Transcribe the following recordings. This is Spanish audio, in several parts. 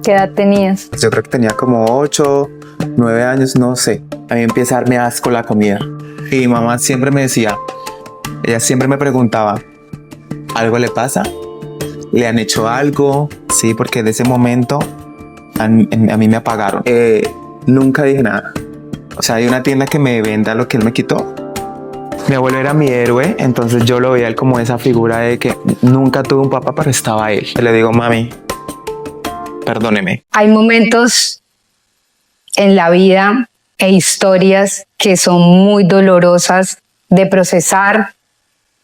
¿Qué edad tenías? Yo creo que tenía como 8, 9 años, no sé. A mí empieza a darme asco la comida. Y mi mamá siempre me decía, ella siempre me preguntaba, ¿algo le pasa? ¿Le han hecho algo? Sí, porque de ese momento a mí me apagaron. Nunca dije nada. O sea, hay una tienda que me venda lo que él me quitó. Mi abuelo era mi héroe, entonces yo lo veía él como esa figura de que nunca tuve un papá, pero estaba él. Le digo, mami, perdóneme. Hay momentos en la vida e historias que son muy dolorosas de procesar,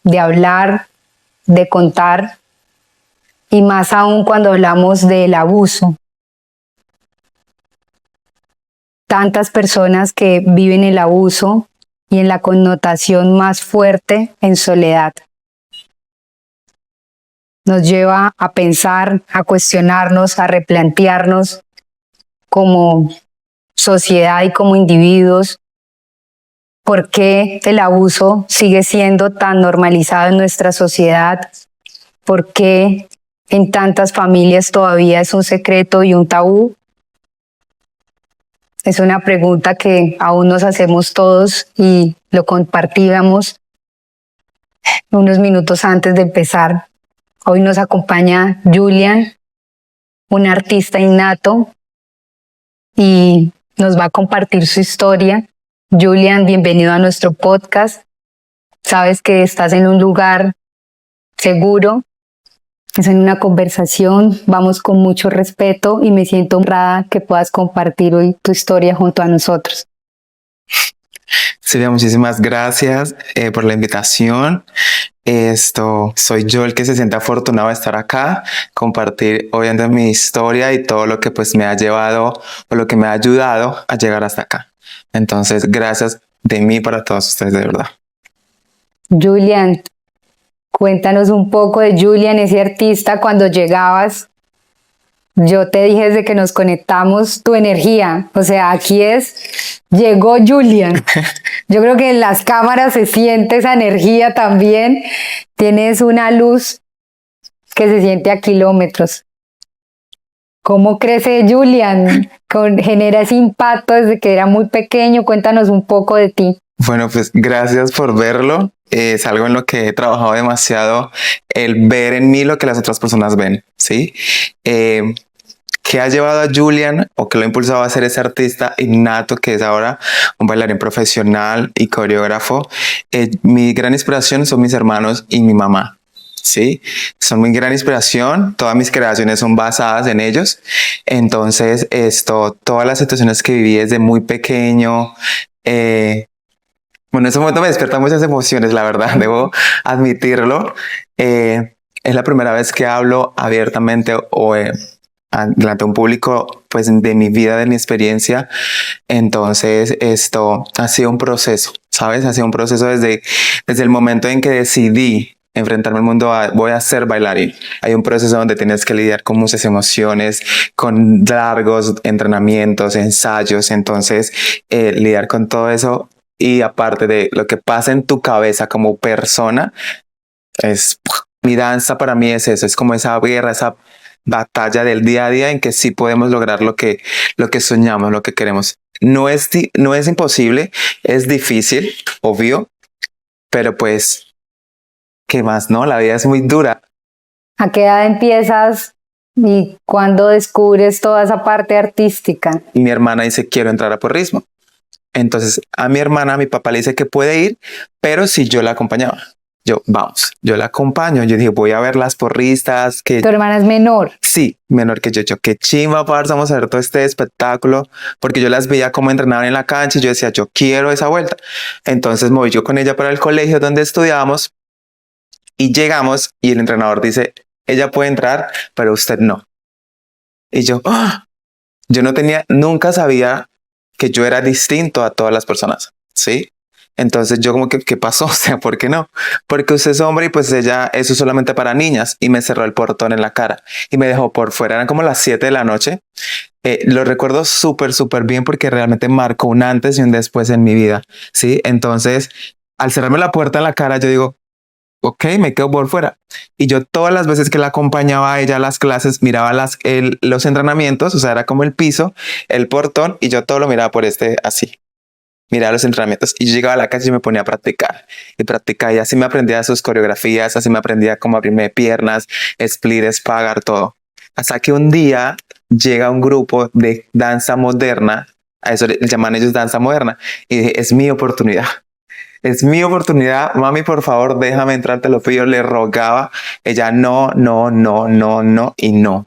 de hablar, de contar, y más aún cuando hablamos del abuso. Tantas personas que viven el abuso y en la connotación más fuerte en soledad. Nos lleva a pensar, a cuestionarnos, a replantearnos como sociedad y como individuos por qué el abuso sigue siendo tan normalizado en nuestra sociedad, por qué en tantas familias todavía es un secreto y un tabú. Es una pregunta que aún nos hacemos todos y lo compartíamos unos minutos antes de empezar. Hoy nos acompaña Julian, un artista innato, y nos va a compartir su historia. Julian, bienvenido a nuestro podcast. Sabes que estás en un lugar seguro, es en una conversación, vamos con mucho respeto y me siento honrada que puedas compartir hoy tu historia junto a nosotros. Silvia, muchísimas gracias por la invitación. Soy yo el que se siente afortunado de estar acá, compartir obviamente mi historia y todo lo que pues me ha llevado o lo que me ha ayudado a llegar hasta acá. Entonces, gracias de mí para todos ustedes, de verdad. Julian, cuéntanos un poco de Julian, ese artista. Cuando llegabas, yo te dije desde que nos conectamos tu energía, o sea, llegó Julian. Yo creo que en las cámaras se siente esa energía también. Tienes una luz que se siente a kilómetros. ¿Cómo crece Julian? Genera ese impacto desde que era muy pequeño. Cuéntanos un poco de ti. Bueno, pues gracias por verlo. Es algo en lo que he trabajado demasiado, el ver en mí lo que las otras personas ven, ¿sí? ¿Qué ha llevado a Julian o que lo ha impulsado a ser ese artista innato que es ahora un bailarín profesional y coreógrafo? Mi gran inspiración son mis hermanos y mi mamá, ¿sí? Son mi gran inspiración, todas mis creaciones son basadas en ellos. Entonces, todas las situaciones que viví desde muy pequeño, bueno, en ese momento me despiertan muchas emociones, la verdad, debo admitirlo. Es la primera vez que hablo abiertamente o delante de un público, pues de mi vida, de mi experiencia. Entonces, esto ha sido un proceso, ¿sabes? Ha sido un proceso desde el momento en que decidí enfrentarme al mundo voy a ser bailarín. Hay un proceso donde tienes que lidiar con muchas emociones, con largos entrenamientos, ensayos. Entonces, lidiar con todo eso y aparte de lo que pasa en tu cabeza como persona, mi danza para mí es eso, es como esa guerra, esa batalla del día a día en que sí podemos lograr lo que soñamos, lo que queremos. No es imposible, es difícil, obvio, pero pues, ¿qué más, no? La vida es muy dura. ¿A qué edad empiezas y cuándo descubres toda esa parte artística? Y mi hermana dice, quiero entrar a porrismo. Entonces a mi hermana, a mi papá le dice que puede ir, pero si yo la acompañaba. Vamos, yo la acompaño. Yo dije, voy a ver las porristas. ¿Tu hermana es menor? Sí, menor que yo. Qué chimba, parce, vamos a ver todo este espectáculo. Porque yo las veía como entrenaban en la cancha y yo decía, yo quiero esa vuelta. Entonces me voy yo con ella para el colegio donde estudiábamos y llegamos y el entrenador dice, ella puede entrar, pero usted no. Y yo, yo nunca sabía que yo era distinto a todas las personas, ¿sí? Entonces yo como que, ¿qué pasó? O sea, ¿por qué no? Porque usted es hombre y pues eso es solamente para niñas. Y me cerró el portón en la cara y me dejó por fuera. Eran como las 7 de la noche. Lo recuerdo súper, súper bien porque realmente marcó un antes y un después en mi vida, ¿sí? Entonces, al cerrarme la puerta en la cara, yo digo, ok, me quedo por fuera. Y yo todas las veces que la acompañaba a ella a las clases, miraba los entrenamientos, o sea, era como el piso, el portón, y yo todo lo miraba por así. Miraba los entrenamientos y yo llegaba a la casa y me ponía a practicar y practicaba y así me aprendía sus coreografías, así me aprendía cómo abrirme de piernas, split, spagar, todo. Hasta que un día llega un grupo de danza moderna, a eso le llaman ellos danza moderna, y dije, es mi oportunidad. Es mi oportunidad, mami, por favor, déjame entrar, te lo pido, le rogaba. Ella no, no, no, no, no y no.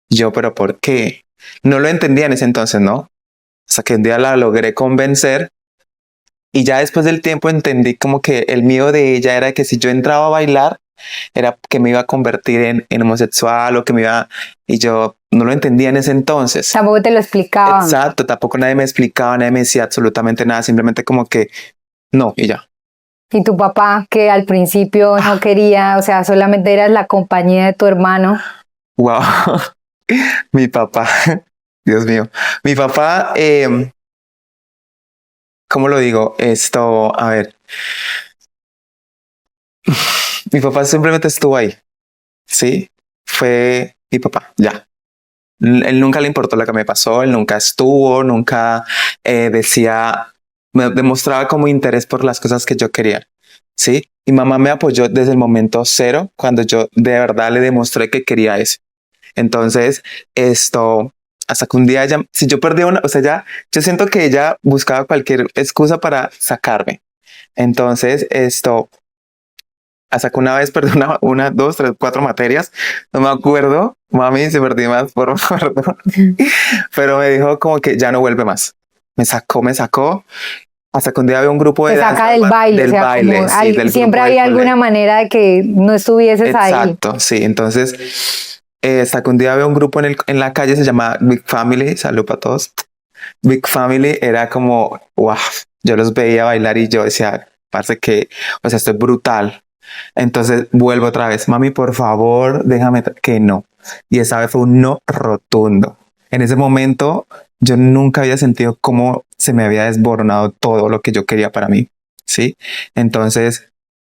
Yo, pero ¿por qué? No lo entendía en ese entonces, ¿no? Hasta que un día la logré convencer y ya después del tiempo entendí como que el miedo de ella era que si yo entraba a bailar, era que me iba a convertir en homosexual o que me iba... Y yo no lo entendía en ese entonces. Tampoco te lo explicaban. Exacto, tampoco nadie me explicaba, nadie me decía absolutamente nada, simplemente como que no, y ya. Y tu papá, que al principio no quería, o sea, solamente eras la compañía de tu hermano. Wow, mi papá, Dios mío, mi papá, ¿cómo lo digo? Esto, a ver, mi papá simplemente estuvo ahí, ¿sí? Fue mi papá, ya. Él nunca le importó lo que me pasó, él nunca estuvo, nunca decía, me demostraba como interés por las cosas que yo quería, ¿sí? Mi mamá me apoyó desde el momento cero, cuando yo de verdad le demostré que quería eso. Entonces, hasta que un día ella, si yo perdía una, o sea, ya, yo siento que ella buscaba cualquier excusa para sacarme. Entonces, hasta que una vez perdí una, dos, tres, cuatro materias, no me acuerdo, mami, si perdí más, por favor, pero me dijo como que ya no vuelve más. Me sacó, hasta que un día había un grupo de Te saca danza del baile, o sea, baile, como sí, del siempre grupo del había colegio. alguna manera de que no estuvieses ahí. Exacto, sí. Entonces, hasta que un día había un grupo en la calle, se llama Big Family, salud para todos. Big Family era como, wow, yo los veía bailar y yo decía, parece que, o sea, esto es brutal. Entonces vuelvo otra vez, mami, por favor, déjame que no. Y esa vez fue un no rotundo. En ese momento, yo nunca había sentido cómo se me había desboronado todo lo que yo quería para mí. Sí. Entonces,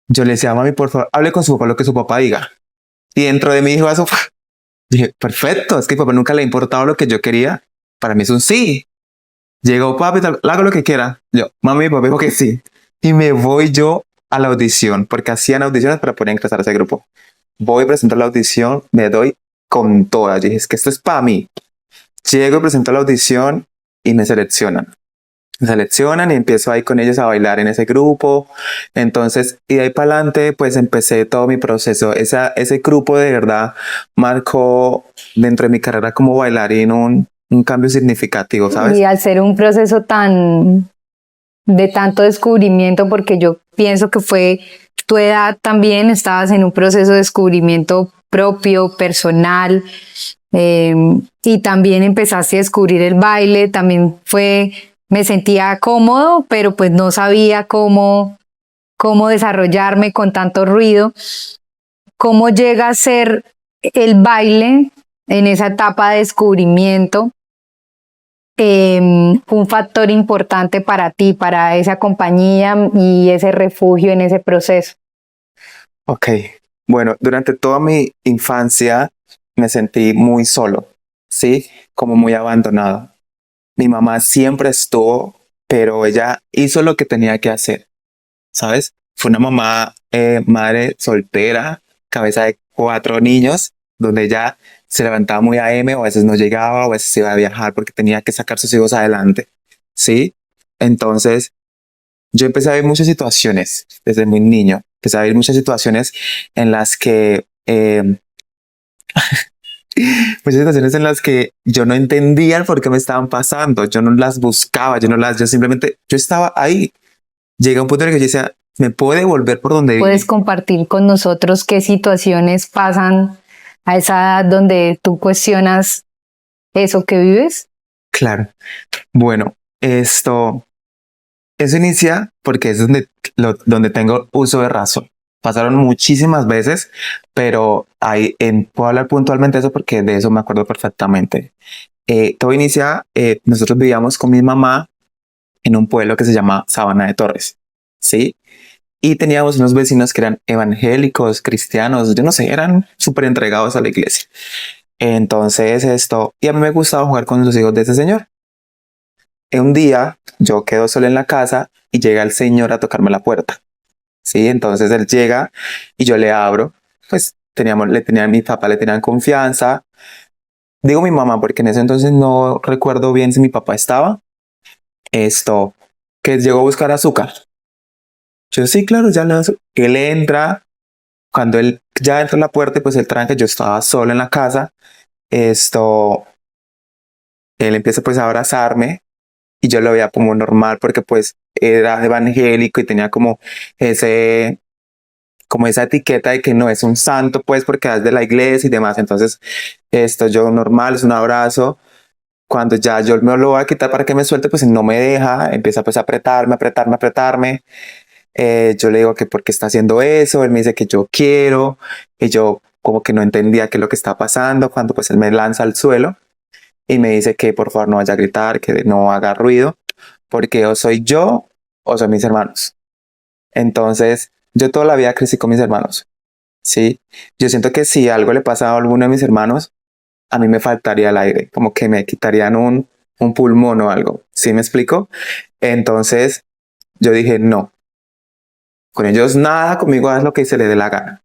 yo le decía, mami, por favor, hable con su papá lo que su papá diga. Y dentro de mí dijo eso, dije, perfecto, es que a mi papá nunca le ha importado lo que yo quería. Para mí es un sí. Llegó papi, hago lo que quiera. Yo, mami, papi dijo que sí. Y me voy yo a la audición, porque hacían audiciones para poder ingresar a ese grupo. Voy, presento la audición, me doy con todas. Dije, es que esto es para mí. Llego, presento la audición y me seleccionan. Me seleccionan y empiezo ahí con ellos a bailar en ese grupo. Entonces, y de ahí para adelante, pues empecé todo mi proceso. Ese grupo de verdad marcó dentro de mi carrera como bailarín un cambio significativo, ¿sabes? Y al ser un proceso tan de tanto descubrimiento, porque yo pienso que fue tu edad también, estabas en un proceso de descubrimiento propio, personal, y también empezaste a descubrir el baile, también me sentía cómodo, pero pues no sabía cómo desarrollarme con tanto ruido. ¿Cómo llega a ser el baile en esa etapa de descubrimiento un factor importante para ti, para esa compañía y ese refugio en ese proceso? Ok, bueno, durante toda mi infancia me sentí muy solo, ¿sí? Como muy abandonado. Mi mamá siempre estuvo, pero ella hizo lo que tenía que hacer, ¿sabes? Fue una mamá, madre soltera, cabeza de 4 niños, donde ella se levantaba muy AM, o a veces no llegaba, o a veces iba a viajar porque tenía que sacar sus hijos adelante, ¿sí? Entonces, yo empecé a ver muchas situaciones desde muy niño. Empecé a ver muchas situaciones en las que, muchas situaciones en las que yo no entendía el por qué me estaban pasando. Yo no las buscaba, yo simplemente, yo estaba ahí. Llega un punto en el que yo decía, me puedo devolver por donde ¿Puedes vine. compartir con nosotros qué situaciones pasan a esa edad donde tú cuestionas eso que vives? Claro. Bueno, eso inicia porque es donde tengo uso de razón. Pasaron muchísimas veces, pero puedo hablar puntualmente de eso porque de eso me acuerdo perfectamente. Todo inicia, nosotros vivíamos con mi mamá en un pueblo que se llama Sabana de Torres, ¿sí? Y teníamos unos vecinos que eran evangélicos, cristianos, yo no sé, eran súper entregados a la iglesia. Entonces y a mí me gustaba jugar con los hijos de ese señor. Un día yo quedo solo en la casa y llega el señor a tocarme la puerta. Sí, entonces él llega y yo le abro. Pues mi papá le tenían confianza. Digo mi mamá porque en ese entonces no recuerdo bien si mi papá estaba. Esto, que llegó a buscar azúcar. Yo sí, claro, ya le él entra. Cuando él ya entra a la puerta, pues él tranca, yo estaba solo en la casa. Esto, él empieza pues a abrazarme y yo lo veía como normal porque pues era evangélico y tenía ese, como esa etiqueta de que no es un santo pues porque es de la iglesia y demás. Entonces yo normal, es un abrazo. Cuando ya yo me lo voy a quitar para que me suelte, pues no me deja, empieza pues a apretarme, apretarme, apretarme. Yo le digo que por qué está haciendo eso, él me dice que yo quiero, y yo como que no entendía qué es lo que está pasando, cuando pues él me lanza al suelo y me dice que por favor no vaya a gritar, que no haga ruido, porque o soy yo o son mis hermanos. Entonces yo toda la vida crecí con mis hermanos, ¿sí? Yo siento que si algo le pasa a alguno de mis hermanos, a mí me faltaría el aire, como que me quitarían un pulmón o algo, ¿sí me explico? Entonces yo dije, no, con ellos nada, conmigo haz lo que se le dé la gana.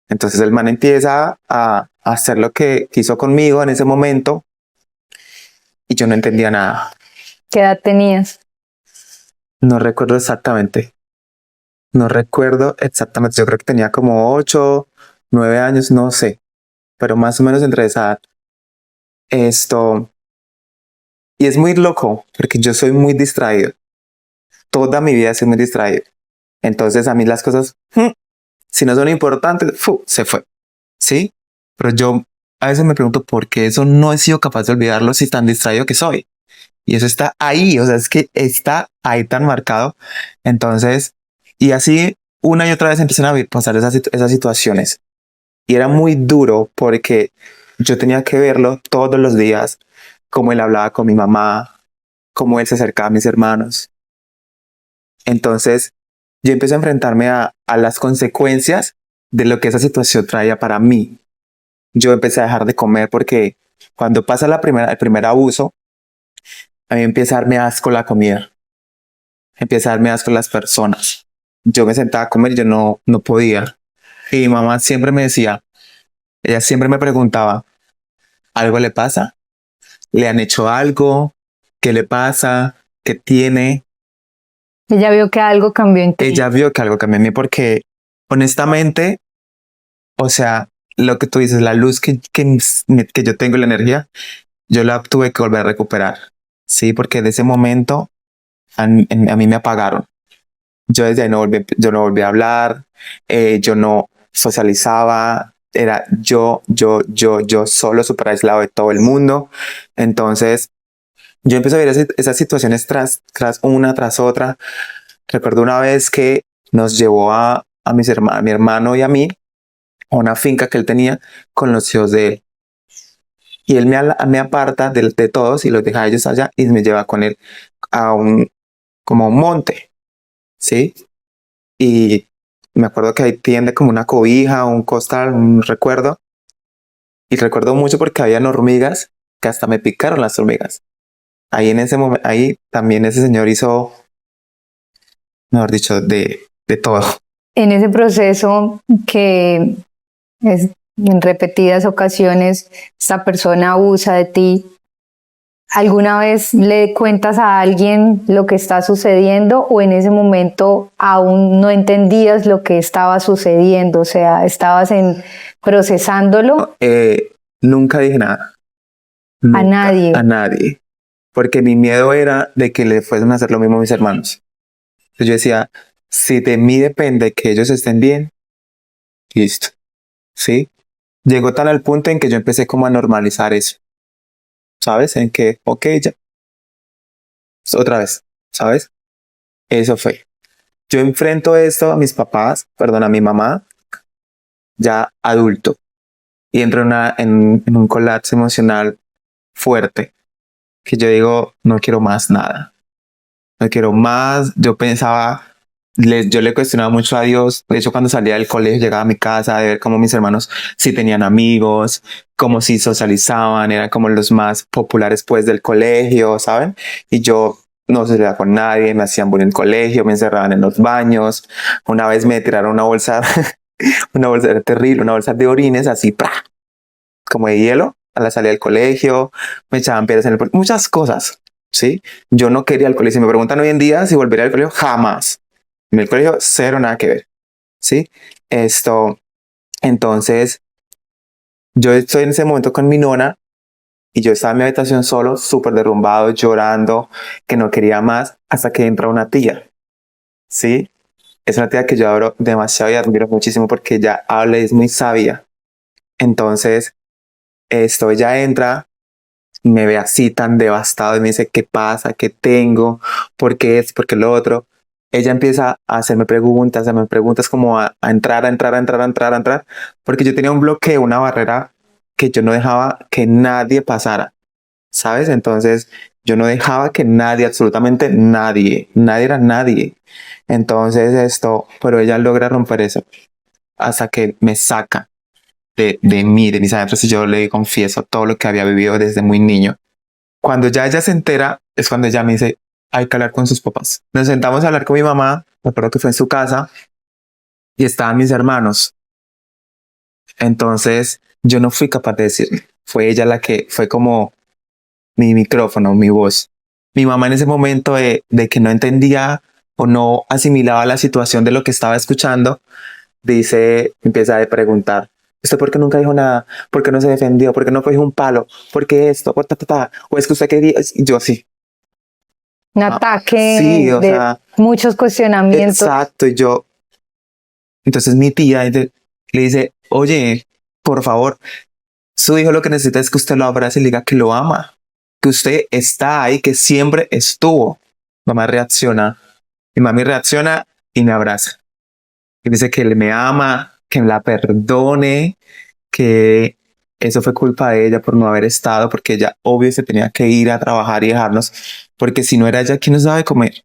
Entonces el man empieza a hacer lo que quiso conmigo en ese momento y yo no entendía nada. ¿Qué edad tenías? No recuerdo exactamente. No recuerdo exactamente. Yo creo que tenía como 8, 9 años, no sé. Pero más o menos entre esa edad. Esto. Y es muy loco porque yo soy muy distraído. Toda mi vida soy muy distraído. Entonces a mí las cosas, si no son importantes, se fue. ¿Sí? Pero yo a veces me pregunto por qué eso no he sido capaz de olvidarlo si tan distraído que soy. Y eso está ahí, o sea, es que está ahí tan marcado. Entonces, y así una y otra vez empiezan a pasar esas situaciones. Y era muy duro porque yo tenía que verlo todos los días, cómo él hablaba con mi mamá, cómo él se acercaba a mis hermanos. Entonces, yo empecé a enfrentarme a las consecuencias de lo que esa situación traía para mí. Yo empecé a dejar de comer porque cuando pasa el primer abuso, a mí empieza a darme asco la comida, empieza a darme asco las personas. Yo me sentaba a comer y yo no podía. Y mi mamá siempre me decía, ella siempre me preguntaba, ¿algo le pasa? ¿Le han hecho algo? ¿Qué le pasa? ¿Qué tiene? Ella vio que algo cambió en ti. Ella vio que algo cambió en mí porque honestamente, o sea, lo que tú dices, la luz que yo tengo, la energía, yo la tuve que volver a recuperar. Sí, porque de ese momento a mí me apagaron. Yo desde ahí yo no volví a hablar, yo no socializaba, era yo solo, súper aislado de todo el mundo. Entonces, yo empecé a ver esas situaciones tras una, tras otra. Recuerdo una vez que nos llevó a mi hermano y a mí a una finca que él tenía con los hijos de él. Y él me aparta de todos y los deja a ellos allá y me lleva con él a como a un monte, ¿sí? Y me acuerdo que ahí tiende como una cobija, un costal, un recuerdo. Y recuerdo mucho porque habían hormigas que hasta me picaron las hormigas. Ahí en ese momento, ahí también ese señor hizo, mejor dicho, de todo. En ese proceso que es en repetidas ocasiones esta persona abusa de ti, ¿alguna vez le cuentas a alguien lo que está sucediendo o en ese momento aún no entendías lo que estaba sucediendo? O sea, estabas procesándolo. Nunca dije nada. A Nunca, nadie. a nadie. Porque mi miedo era de que le fuesen a hacer lo mismo a mis hermanos. Entonces yo decía, si de mí depende que ellos estén bien, listo. ¿Sí? Llegó tan al punto en que yo empecé como a normalizar eso. ¿Sabes? En que, ok, ya, otra vez, ¿sabes? Eso fue. Yo enfrento esto a mis papás, perdón, a mi mamá, ya adulto, y entro en un colapso emocional fuerte, que yo digo, no quiero más nada, no quiero más. Yo pensaba, yo le cuestionaba mucho a Dios. De hecho, cuando salía del colegio, llegaba a mi casa a ver cómo mis hermanos si tenían amigos, cómo si socializaban, eran como los más populares pues del colegio, ¿saben? Y yo no socializaba con nadie, me hacían bullying en el colegio, me encerraban en los baños. Una vez me tiraron una bolsa, una bolsa era terrible, una bolsa de orines así, ¡pra! Como de hielo a la salida del colegio, me echaban piedras en el muchas cosas, ¿sí? Yo no quería el colegio. Si me preguntan hoy en día si volvería al colegio, jamás. En el colegio, cero, nada que ver, ¿sí? Esto, entonces, yo estoy en ese momento con mi nona y yo estaba en mi habitación solo, súper derrumbado, llorando, que no quería más, hasta que entra una tía, ¿sí? Es una tía que yo adoro demasiado y admiro muchísimo porque ella habla y es muy sabia. Entonces, ella entra y me ve así tan devastado y me dice, ¿qué pasa? ¿Qué tengo? ¿Por qué es? ¿Por qué lo otro? Ella empieza a hacerme preguntas como a entrar, a entrar, a entrar, a entrar, a entrar, porque yo tenía un bloqueo, una barrera que yo no dejaba que nadie pasara, ¿sabes? Entonces yo no dejaba que nadie, absolutamente nadie era nadie. Entonces pero ella logra romper eso hasta que me saca de mí, de mis adentros y yo le confieso todo lo que había vivido desde muy niño. Cuando ya ella se entera, es cuando ella me dice, hay que hablar con sus papás. Nos sentamos a hablar con mi mamá, me acuerdo que fue en su casa, y estaban mis hermanos. Entonces, yo no fui capaz de decirle. Fue ella la que fue como mi micrófono, mi voz. Mi mamá en ese momento de que no entendía o no asimilaba la situación de lo que estaba escuchando, empieza a preguntar, ¿usted por qué nunca dijo nada? ¿Por qué no se defendió? ¿Por qué no cogió un palo? ¿Por qué esto? ¿O es que usted quería? Y yo sí. Un Ah, ataque sí, o de sea, muchos cuestionamientos. exacto. Y yo, entonces mi tía le dice, oye, por favor, su hijo lo que necesita es que usted lo abrace y le diga que lo ama, que usted está ahí, que siempre estuvo. Mamá reacciona, mi mami reacciona y me abraza. Y dice que él me ama, que la perdone, que eso fue culpa de ella por no haber estado, porque ella obvio se tenía que ir a trabajar y dejarnos, porque si no era ella, ¿quién nos daba de comer?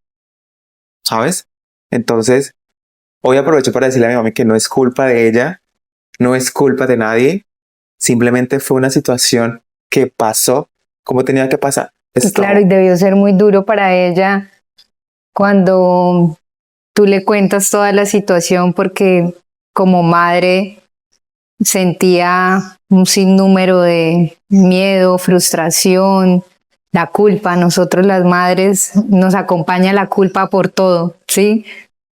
¿Sabes? Entonces, hoy aprovecho para decirle a mi mami que no es culpa de ella, no es culpa de nadie, simplemente fue una situación que pasó como tenía que pasar. Y claro, y debió ser muy duro para ella cuando tú le cuentas toda la situación porque como madre sentía un sinnúmero de miedo, frustración, la culpa. Nosotros las madres nos acompaña la culpa por todo, ¿sí?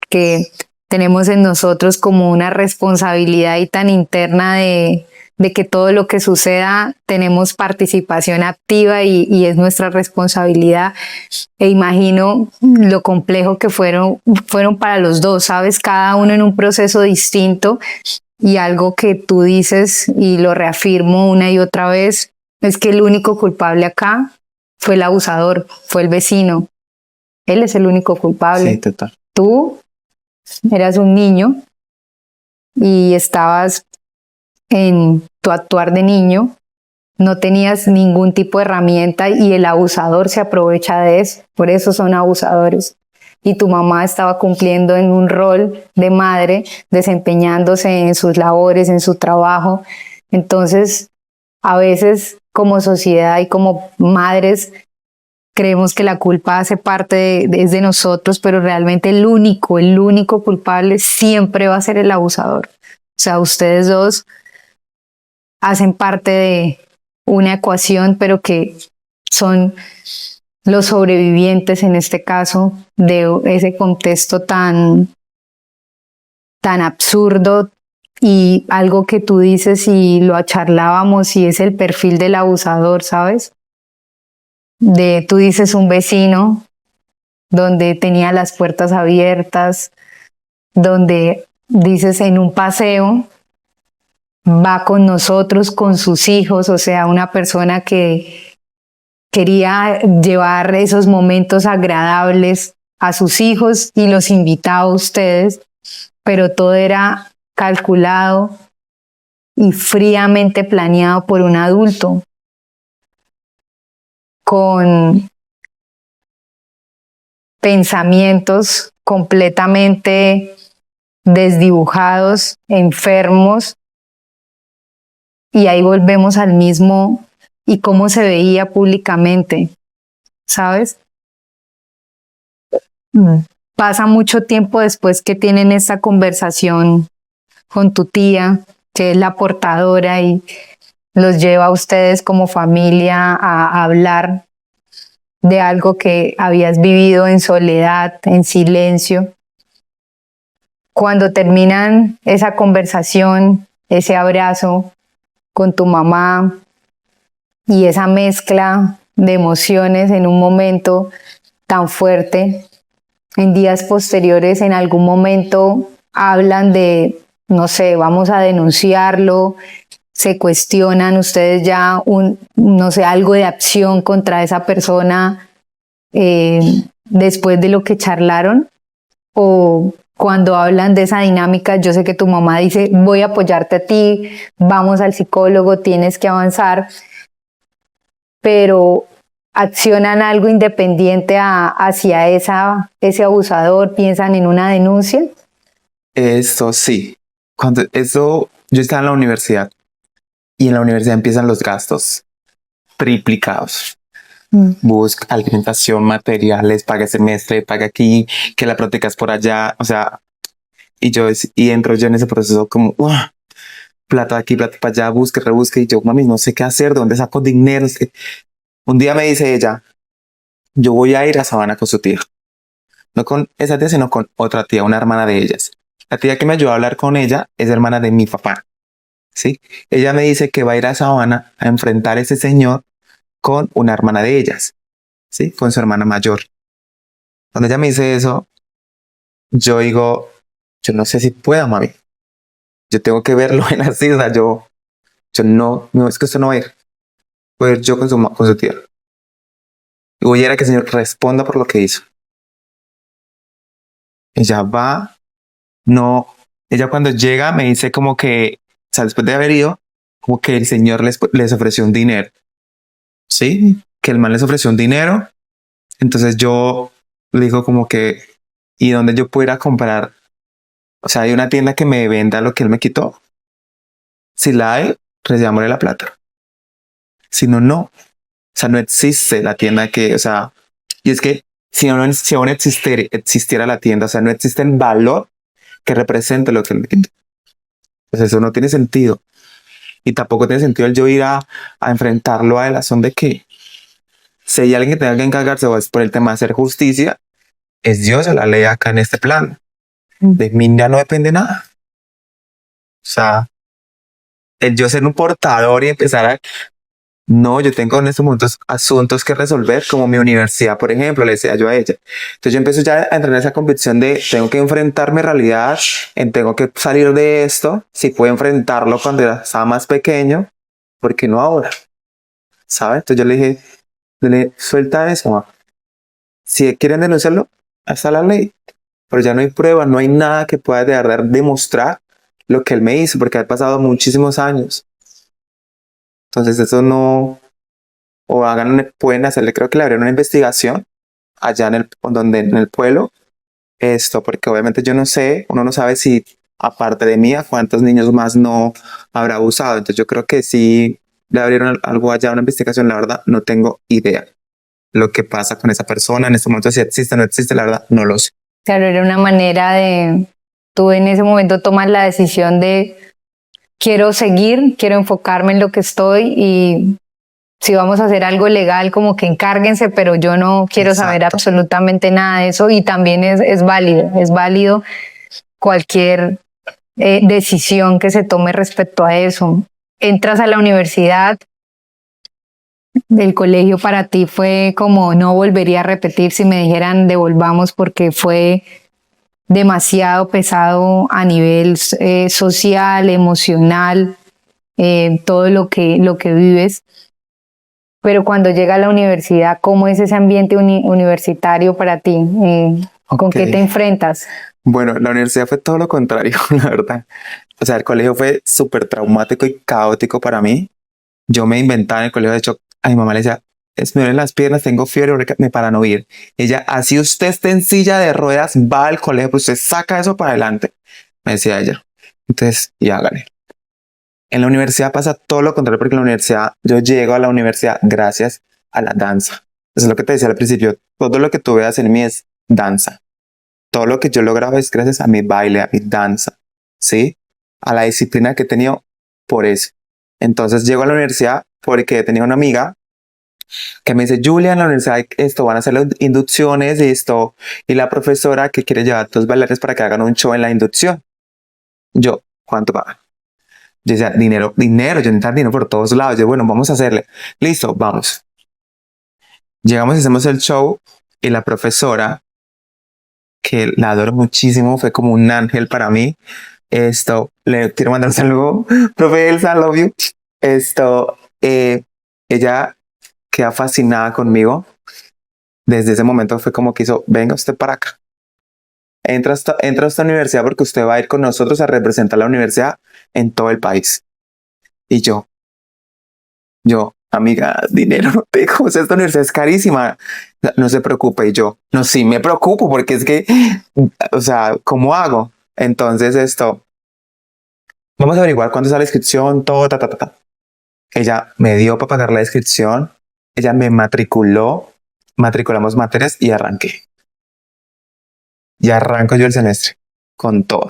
Que tenemos en nosotros como una responsabilidad y tan interna de que todo lo que suceda tenemos participación activa y es nuestra responsabilidad. E imagino lo complejo que fueron para los dos, ¿sabes? Cada uno en un proceso distinto y algo que tú dices y lo reafirmo una y otra vez es que el único culpable acá fue el abusador, fue el vecino. Él es el único culpable. Sí, total. Tú eras un niño y estabas en tu actuar de niño, no tenías ningún tipo de herramienta y el abusador se aprovecha de eso, por eso son abusadores. Y tu mamá estaba cumpliendo en un rol de madre, desempeñándose en sus labores, en su trabajo. Entonces, a veces como sociedad y como madres creemos que la culpa hace parte es de nosotros, pero realmente el único culpable siempre va a ser el abusador. O sea, ustedes dos hacen parte de una ecuación, pero que son los sobrevivientes en este caso de ese contexto tan absurdo y algo que tú dices y lo charlábamos y es el perfil del abusador, ¿sabes? Tú dices un vecino donde tenía las puertas abiertas, donde dices en un paseo va con nosotros, con sus hijos, o sea, una persona que quería llevar esos momentos agradables a sus hijos y los invitaba a ustedes, pero todo era calculado y fríamente planeado por un adulto con pensamientos completamente desdibujados, enfermos, y ahí volvemos al mismo y cómo se veía públicamente, ¿sabes? Pasa mucho tiempo después que tienen esta conversación con tu tía, que es la portadora, y los lleva a ustedes como familia a hablar de algo que habías vivido en soledad, en silencio. Cuando terminan esa conversación, ese abrazo con tu mamá y esa mezcla de emociones en un momento tan fuerte, en días posteriores, en algún momento hablan de, no sé, vamos a denunciarlo, se cuestionan ustedes ya no sé, algo de acción contra esa persona después de lo que charlaron, o cuando hablan de esa dinámica, yo sé que tu mamá dice, voy a apoyarte a ti, vamos al psicólogo, tienes que avanzar, pero accionan algo independiente hacia ese abusador, piensan en una denuncia. Eso sí. Cuando eso, yo estaba en la universidad y en la universidad empiezan los gastos triplicados. Busca alimentación, materiales, paga semestre, paga aquí, que la protecas por allá. O sea, y entro yo en ese proceso como, plata aquí, plata para allá, busque, rebusque. Y yo, mami, no sé qué hacer, de dónde saco dinero. Es que un día me dice ella, yo voy a ir a Sabana con su tía. No con esa tía, sino con otra tía, una hermana de ellas. La tía que me ayudó a hablar con ella es hermana de mi papá. ¿Sí? Ella me dice que va a ir a Sabana a enfrentar a ese señor con una hermana de ellas, ¿sí? Con su hermana mayor. Cuando ella me dice eso, yo digo, yo no sé si pueda, mami. Yo tengo que verlo en así, o sea, yo no, es que esto no va a ir. Voy a ir yo con su tía. Y voy a ir a que el señor responda por lo que hizo. Ella va, no, ella cuando llega me dice como que, o sea, después de haber ido, como que el señor les ofreció un dinero, ¿sí? Que el man les ofreció un dinero. Entonces yo le digo como que, ¿y dónde yo puedo ir a comprar? O sea, hay una tienda que me venda lo que él me quitó. Si la hay, recibámosle la plata. Si no, no. O sea, no existe la tienda que, o sea, y es que si aún existiera la tienda, o sea, no existe el valor que represente lo que él me quitó. Pues eso no tiene sentido. Y tampoco tiene sentido el yo ir a enfrentarlo a él a son de que si hay alguien que tenga que encargarse o es por el tema de hacer justicia, es Dios o la ley acá en este plan. De mí ya no depende nada. O sea, el yo ser un portador y empezar a... No, yo tengo en estos momentos asuntos que resolver, como mi universidad, por ejemplo, le decía yo a ella. Entonces yo empiezo ya a entrar en esa convicción de tengo que enfrentar mi realidad, tengo que salir de esto. Si puedo enfrentarlo cuando estaba más pequeño, ¿por qué no ahora? ¿Sabes? Entonces yo le dije, suelta eso, ma. Si quieren denunciarlo, ahí está la ley. Pero ya no hay pruebas, no hay nada que pueda demostrar lo que él me hizo, porque ha pasado muchísimos años. Entonces eso no, o pueden hacerle, creo que le abrieron una investigación allá en el pueblo, esto, porque obviamente yo no sé, uno no sabe si aparte de mí, a cuántos niños más no habrá abusado. Entonces yo creo que sí le abrieron algo allá, una investigación, la verdad, no tengo idea lo que pasa con esa persona en este momento, si existe o no existe, la verdad, no lo sé. Claro, era una manera de, tú en ese momento tomas la decisión de quiero seguir, quiero enfocarme en lo que estoy, y si vamos a hacer algo legal, como que encárguense, pero yo no quiero saber Exacto. absolutamente nada de eso, y también es válido cualquier decisión que se tome respecto a eso. Entras a la universidad, el colegio para ti fue como no volvería a repetir si me dijeran devolvamos, porque fue demasiado pesado a nivel social, emocional, todo lo que vives. Pero cuando llega a la universidad, ¿cómo es ese ambiente universitario para ti? ¿Con qué te enfrentas? Bueno, la universidad fue todo lo contrario, la verdad. O sea, el colegio fue súper traumático y caótico para mí. Yo me inventaba en el colegio, de hecho, a mi mamá le decía, me duelen las piernas, tengo fiebre, me para no ir. Ella, así usted esté en silla de ruedas, va al colegio, pues usted saca eso para adelante, me decía ella. Entonces, y hágale. En la universidad pasa todo lo contrario, porque en la universidad, yo llego a la universidad gracias a la danza. Eso es lo que te decía al principio, todo lo que tú veas en mí es danza. Todo lo que yo lograba es gracias a mi baile, a mi danza, ¿sí? A la disciplina que he tenido por eso. Entonces llego a la universidad porque tenía una amiga que me dice, Julia, en la universidad esto van a hacer las inducciones y esto, y la profesora que quiere llevar a tus bailarines para que hagan un show en la inducción. Yo, ¿cuánto pagan? Yo decía, dinero, dinero, yo necesito dinero por todos lados. Yo, bueno, vamos a hacerle. Listo, vamos. Llegamos y hacemos el show y la profesora, que la adoro muchísimo, fue como un ángel para mí. Esto, le quiero mandar un saludo, profe Elsa, love you. Esto, ella queda fascinada conmigo. Desde ese momento fue como que hizo, venga usted para acá. Entra a esta universidad porque usted va a ir con nosotros a representar la universidad en todo el país. Y yo, amiga, dinero no tengo, o sea, esta universidad es carísima. No se preocupe. Y yo, no, sí me preocupo porque es que, o sea, ¿cómo hago? Entonces vamos a averiguar cuánto es la inscripción, todo, ta, ta, ta, ta. Ella me dio para pagar la inscripción, ella me matriculó, matriculamos materias y arranqué. Y arranco yo el semestre con todo.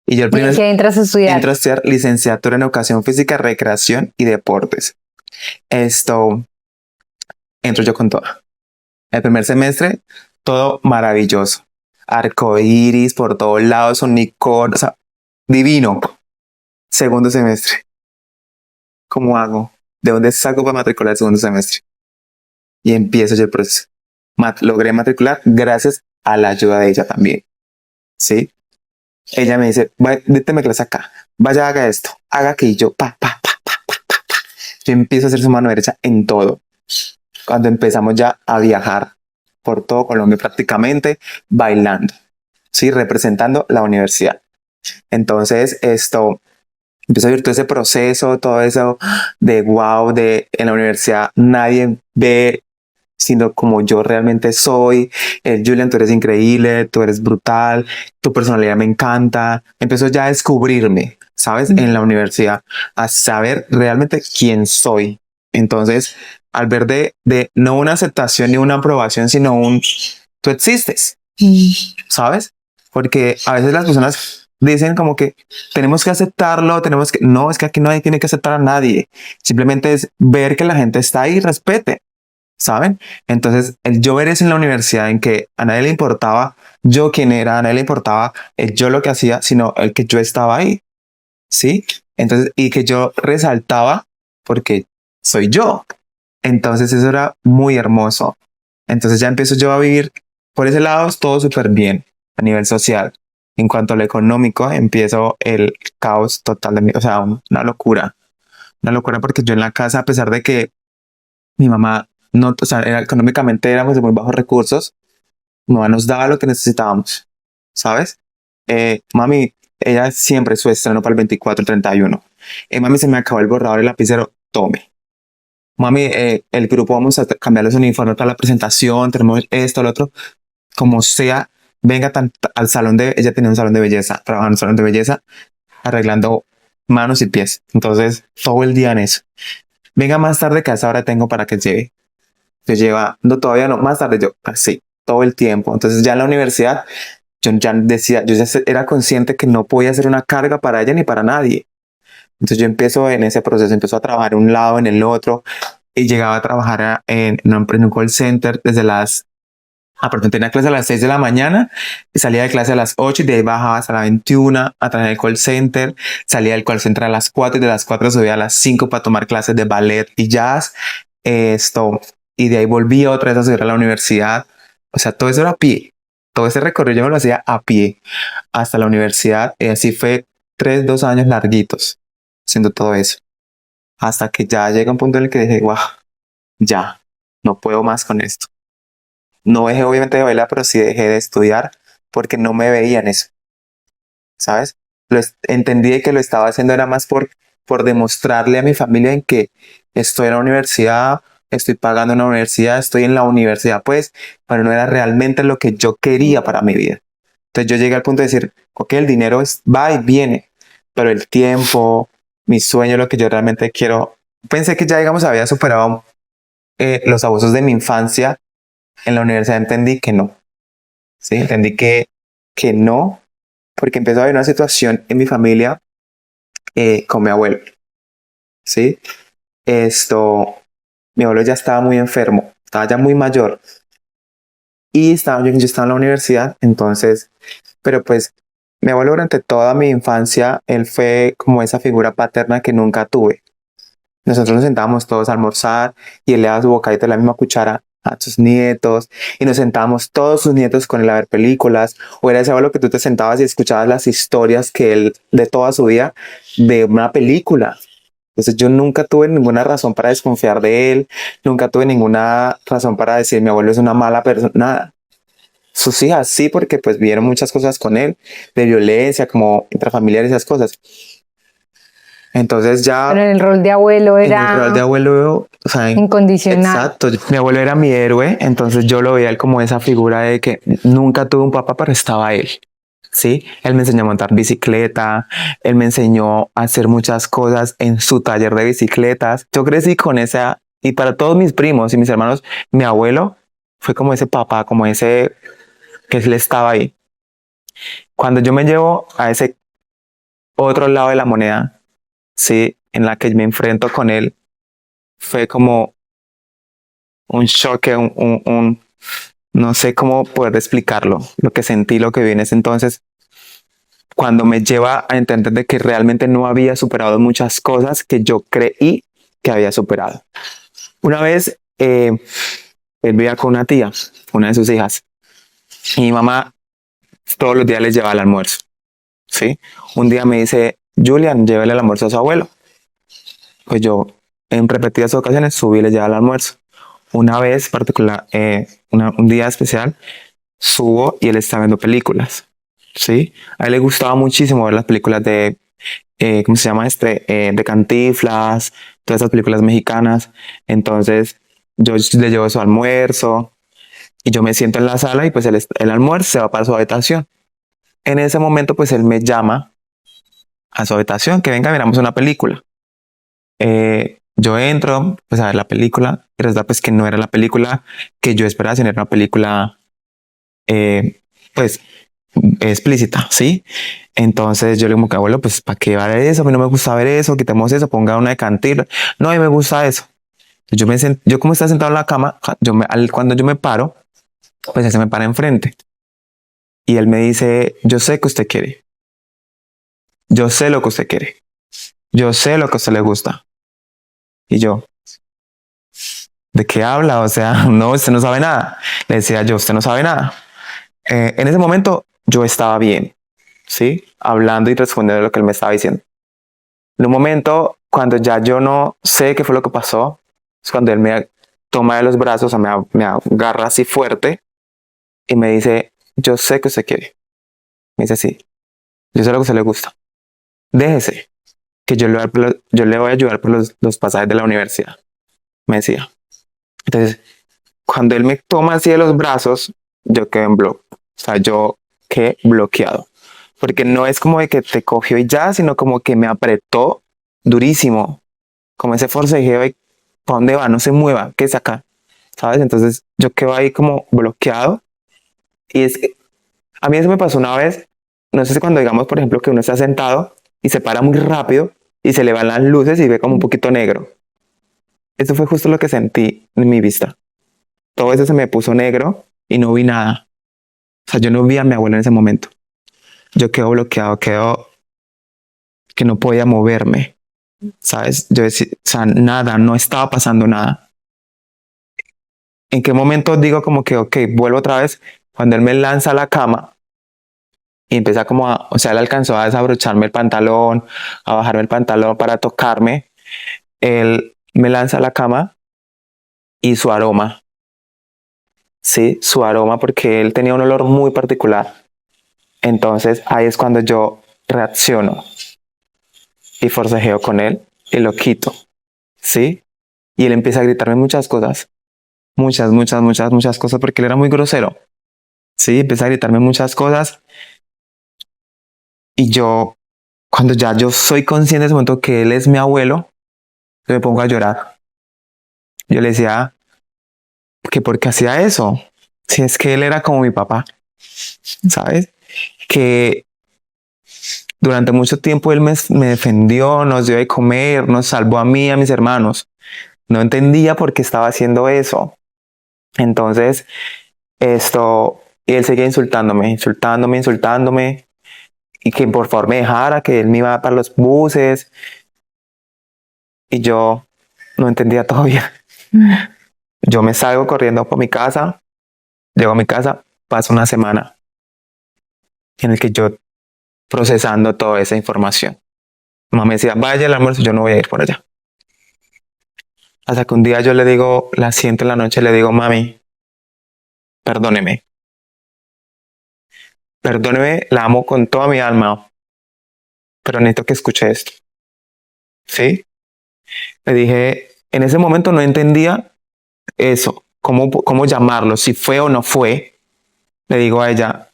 Y yo el ¿Y en primer qué entras a estudiar? entro a estudiar licenciatura en educación física, recreación y deportes. Esto, entro yo con todo. El primer semestre, todo maravilloso. Arco iris por todos lados, unicornio, o sea, divino. Segundo semestre, ¿cómo hago? ¿De dónde saco para matricular el segundo semestre? Y empiezo yo el proceso. Logré matricular gracias a la ayuda de ella también. ¿Sí? Ella me dice, déjeme clase acá, vaya, haga esto, haga aquello, pa, pa, pa, pa, pa, pa, pa. Yo empiezo a hacer su mano derecha en todo. Cuando empezamos ya a viajar por todo Colombia prácticamente, bailando, ¿sí? Representando la universidad. Entonces, empiezo a vivir todo ese proceso, todo eso de wow, de en la universidad nadie ve sino como yo realmente soy. Julian, tú eres increíble, tú eres brutal, tu personalidad me encanta. Empiezo ya a descubrirme, ¿sabes? En la universidad, a saber realmente quién soy. Entonces, al ver de no una aceptación ni una aprobación, sino tú existes, ¿sabes? Porque a veces las personas dicen como que tenemos que aceptarlo, no, es que aquí nadie tiene que aceptar a nadie. Simplemente es ver que la gente está ahí y respete. ¿Saben? Entonces, el yo ver eso en la universidad, en que a nadie le importaba yo quién era, a nadie le importaba yo lo que hacía, sino el que yo estaba ahí, ¿sí? Entonces, y que yo resaltaba porque soy yo. Entonces, eso era muy hermoso. Entonces, ya empiezo yo a vivir por ese lado, todo súper bien a nivel social. En cuanto a lo económico, empiezo el caos total de mí, o sea, una locura porque yo en la casa, a pesar de que mi mamá no, o sea, económicamente éramos de muy bajos recursos, mi mamá nos daba lo que necesitábamos, ¿sabes? Mami, ella siempre su estreno para el 24, el 31. Mami, se me acabó el borrador y el lapicero, tome. Mami, el grupo vamos a cambiar los uniformes para la presentación, tenemos esto, lo otro, como sea, venga al salón ella tenía un salón de belleza, trabajaba en un salón de belleza, arreglando manos y pies. Entonces, todo el día en eso. Venga más tarde que a esa hora tengo para que lleve. Yo llevando todavía no, más tarde yo, así, todo el tiempo. Entonces ya en la universidad, yo ya decía, yo ya era consciente que no podía ser una carga para ella ni para nadie. Entonces yo empiezo en ese proceso, empiezo a trabajar en un lado, en el otro, y llegaba a trabajar en un call center desde perdón, tenía clase a las 6 de la mañana y salía de clase a las 8 y de ahí bajaba hasta la 21 a trabajar en el call center, salía del call center a las 4 y de las 4 subía a las 5 para tomar clases de ballet y jazz, y de ahí volvía otra vez a subir a la universidad. O sea, todo eso era a pie, todo ese recorrido yo me lo hacía a pie hasta la universidad, y así fue 2 años larguitos haciendo todo eso, hasta que ya llega un punto en el que dije, wow, ya, no puedo más con esto. No dejé obviamente de bailar, pero sí dejé de estudiar porque no me veía en eso, ¿sabes? Entendí que lo estaba haciendo era más por demostrarle a mi familia en que estoy en la universidad, estoy pagando una universidad, estoy en la universidad, pues, pero no era realmente lo que yo quería para mi vida. Entonces yo llegué al punto de decir, ok, el dinero va y viene, pero el tiempo, mi sueño, lo que yo realmente quiero, pensé que ya, digamos, había superado los abusos de mi infancia. En la universidad entendí que no, ¿sí? Entendí que no, porque empezó a haber una situación en mi familia con mi abuelo, ¿sí? Esto, mi abuelo ya estaba muy enfermo, estaba ya muy mayor y yo estaba en la universidad, entonces, pero pues mi abuelo durante toda mi infancia, él fue como esa figura paterna que nunca tuve. Nosotros nos sentábamos todos a almorzar y él le daba su bocadito de la misma cuchara a sus nietos y nos sentábamos todos sus nietos con él a ver películas, o era ese abuelo que tú te sentabas y escuchabas las historias que él de toda su vida de una película. Entonces yo nunca tuve ninguna razón para desconfiar de él, nunca tuve ninguna razón para decir mi abuelo es una mala persona, nada. Sus hijas sí, porque pues vieron muchas cosas con él, de violencia, como intrafamiliar y esas cosas. Entonces Pero ya en el rol de abuelo en el rol de era abuelo, o sea, incondicional. exacto, mi abuelo era mi héroe, entonces yo lo veía él como esa figura de que nunca tuve un papá, pero estaba él. Sí, él me enseñó a montar bicicleta, él me enseñó a hacer muchas cosas en su taller de bicicletas. Yo crecí con esa, y para todos mis primos y mis hermanos, mi abuelo fue como ese papá, como ese que él estaba ahí. Cuando yo me llevo a ese otro lado de la moneda, sí, en la que me enfrento con él, fue como un choque, no sé cómo poder explicarlo, lo que sentí, lo que vi en ese entonces, cuando me lleva a entender de que realmente no había superado muchas cosas que yo creí que había superado. Una vez, él vivía con una tía, una de sus hijas, y mi mamá todos los días les llevaba el almuerzo, ¿sí? Un día me dice, Julian, llévele el almuerzo a su abuelo. Pues yo, en repetidas ocasiones, subí y le llevaba el almuerzo. Una vez particular, un día especial, subo y él está viendo películas, ¿sí? A él le gustaba muchísimo ver las películas de, ¿cómo se llama este? De Cantinflas, todas esas películas mexicanas. Entonces, yo le llevo su almuerzo y yo me siento en la sala y pues el almuerzo se va para su habitación. En ese momento, pues él me llama a su habitación, que venga, miramos una película. Yo entro, pues a ver la película, y resulta pues que no era la película que yo esperaba, sino era una película, pues explícita, ¿sí? Entonces yo le digo, que abuelo, pues ¿para qué va a ver eso? A mí no me gusta ver eso, quitemos eso, ponga una de Cantinflas. No, a mí me gusta eso. Yo como estaba sentado en la cama, cuando yo me paro, pues él se me para enfrente. Y él me dice, yo sé que usted quiere. Yo sé lo que usted quiere. Yo sé lo que a usted le gusta. Y yo, ¿de qué habla? O sea, no, usted no sabe nada. Le decía yo, usted no sabe nada. En ese momento yo estaba bien, ¿sí? Hablando y respondiendo lo que él me estaba diciendo. En un momento, cuando ya yo no sé qué fue lo que pasó, es cuando él me toma de los brazos, o sea, me agarra así fuerte y me dice, yo sé que usted quiere. Me dice, sí, yo sé lo que a usted le gusta. Déjese, que yo le voy a ayudar por los pasajes de la universidad. Me decía. Entonces, cuando él me toma así de los brazos, yo quedé en bloque. O sea, yo quedé bloqueado. Porque no es como de que te cogió y ya, sino como que me apretó durísimo. Como ese forcejeo de ¿para dónde va? No se mueva, ¿qué es acá? ¿Sabes? Entonces yo quedo ahí como bloqueado. Y es que a mí eso me pasó una vez. No sé si cuando digamos, por ejemplo, que uno está sentado y se para muy rápido y se le van las luces y ve como un poquito negro. Eso fue justo lo que sentí en mi vista. Todo eso se me puso negro y no vi nada. O sea, yo no vi a mi abuelo en ese momento. Yo quedo bloqueado, quedo que no podía moverme, ¿sabes? Yo decía, o sea, nada, no estaba pasando nada. ¿En qué momento digo como que, ok, vuelvo otra vez? Cuando él me lanza a la cama y empieza como a, o sea, él alcanzó a desabrocharme el pantalón, a bajarme el pantalón para tocarme. Él me lanza a la cama y su aroma, sí, su aroma, porque él tenía un olor muy particular. Entonces ahí es cuando yo reacciono y forcejeo con él y lo quito, ¿sí? y él empieza a gritarme muchas cosas, muchas cosas, porque él era muy grosero. Sí, empieza a gritarme muchas cosas y yo, cuando ya yo soy consciente de ese momento que él es mi abuelo, yo me pongo a llorar. Yo le decía que por qué hacía eso, si es que él era como mi papá, ¿sabes? Que durante mucho tiempo él me defendió, nos dio de comer, nos salvó a mí y a mis hermanos. No entendía por qué estaba haciendo eso. Entonces, y él seguía insultándome, y que por favor me dejara, que él me iba para los buses, y yo no entendía todavía. Yo me salgo corriendo por mi casa, llego a mi casa, paso una semana en el que yo procesando toda esa información. Mamá me decía, vaya al almuerzo, yo no voy a ir por allá. Hasta que un día yo le digo, la siento en la noche, le digo, mami, perdóneme, perdóneme, la amo con toda mi alma, pero necesito que escuche esto. ¿Sí? Le dije, en ese momento no entendía eso, cómo llamarlo, si fue o no fue. Le digo a ella,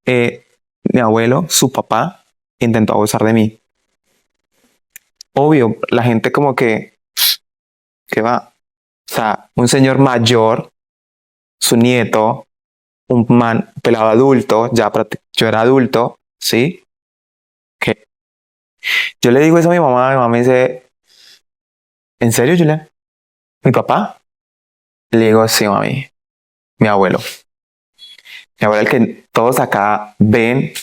mi abuelo, su papá, intentó abusar de mí. Obvio, la gente como que va, o sea, un señor mayor, su nieto, un man pelado adulto, yo era adulto, ¿sí? Que yo le digo eso a mi mamá me dice, ¿en serio, Julia? ¿Mi papá? Le digo, sí, mami, mi abuelo. Mi abuelo, el que todos acá ven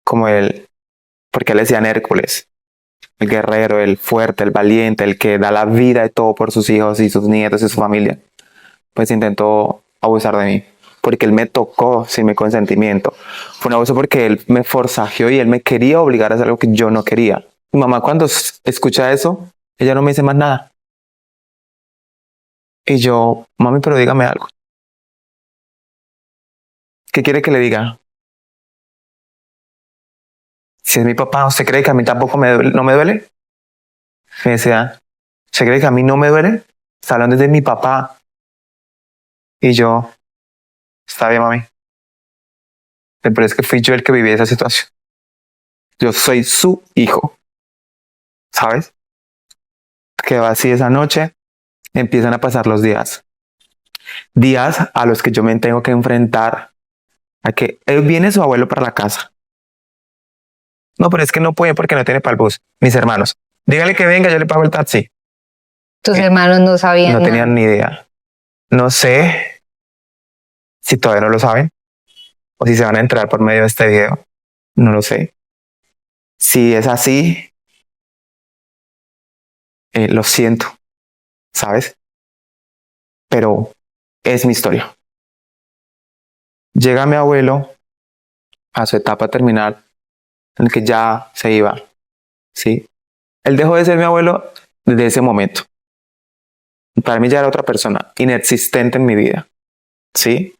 como el, porque le decían Hércules, el guerrero, el fuerte, el valiente, el que da la vida y todo por sus hijos y sus nietos y su familia, pues intentó abusar de mí, porque él me tocó sin mi consentimiento. Fue un abuso porque él me forzajeó y él me quería obligar a hacer algo que yo no quería. Mi mamá cuando escucha eso, ella no me dice más nada. Y yo, mami, pero dígame algo. ¿Qué quiere que le diga? Si es mi papá, ¿usted cree que a mí tampoco no me duele? Me decía, ¿se cree que a mí no me duele? Está hablando de mi papá. Y yo, está bien, mami. Pero es que fui yo el que viví esa situación. Yo soy su hijo, ¿sabes? Quedó así esa noche. Empiezan a pasar los días. Días a los que yo me tengo que enfrentar a que él viene su abuelo para la casa. No, pero es que no puede porque no tiene para el bus. Mis hermanos, dígale que venga, yo le pago el taxi. Tus hermanos no sabían No nada. tenían ni idea. No sé si todavía no lo saben o si se van a enterar por medio de este video. No lo sé. Si es así, lo siento, ¿sabes? Pero es mi historia. Llega mi abuelo a su etapa terminal en la que ya se iba, ¿sí? Él dejó de ser mi abuelo desde ese momento. Para mí ya era otra persona, inexistente en mi vida, ¿sí?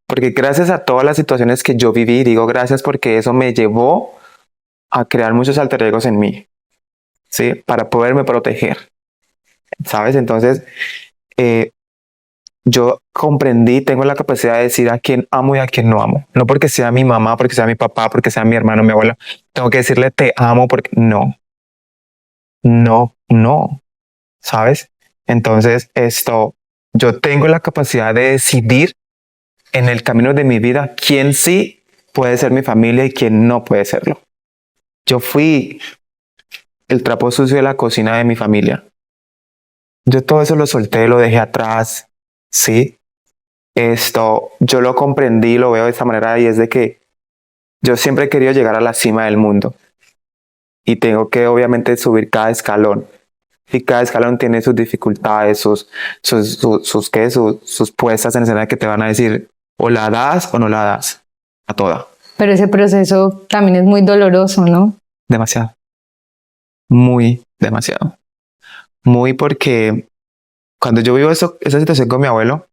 Porque gracias a todas las situaciones que yo viví, digo gracias porque eso me llevó a crear muchos alter egos en mí, ¿sí? Para poderme proteger, ¿sabes? Entonces, eh, yo comprendí, tengo la capacidad de decir a quién amo y a quién no amo. No porque sea mi mamá, porque sea mi papá, porque sea mi hermano, mi abuela. Tengo que decirle te amo porque no, no, ¿sabes? Entonces, yo tengo la capacidad de decidir en el camino de mi vida quién sí puede ser mi familia y quién no puede serlo. Yo fui el trapo sucio de la cocina de mi familia. Yo todo eso lo solté, lo dejé atrás, ¿sí? Yo lo comprendí, lo veo de esta manera y es de que yo siempre he querido llegar a la cima del mundo y tengo que obviamente subir cada escalón. Y cada escalón tiene sus dificultades, sus puestas en escena que te van a decir o la das o no la das a toda. Pero ese proceso también es muy doloroso, ¿no? Demasiado. Muy demasiado. Muy porque cuando yo vivo esa situación con mi abuelo,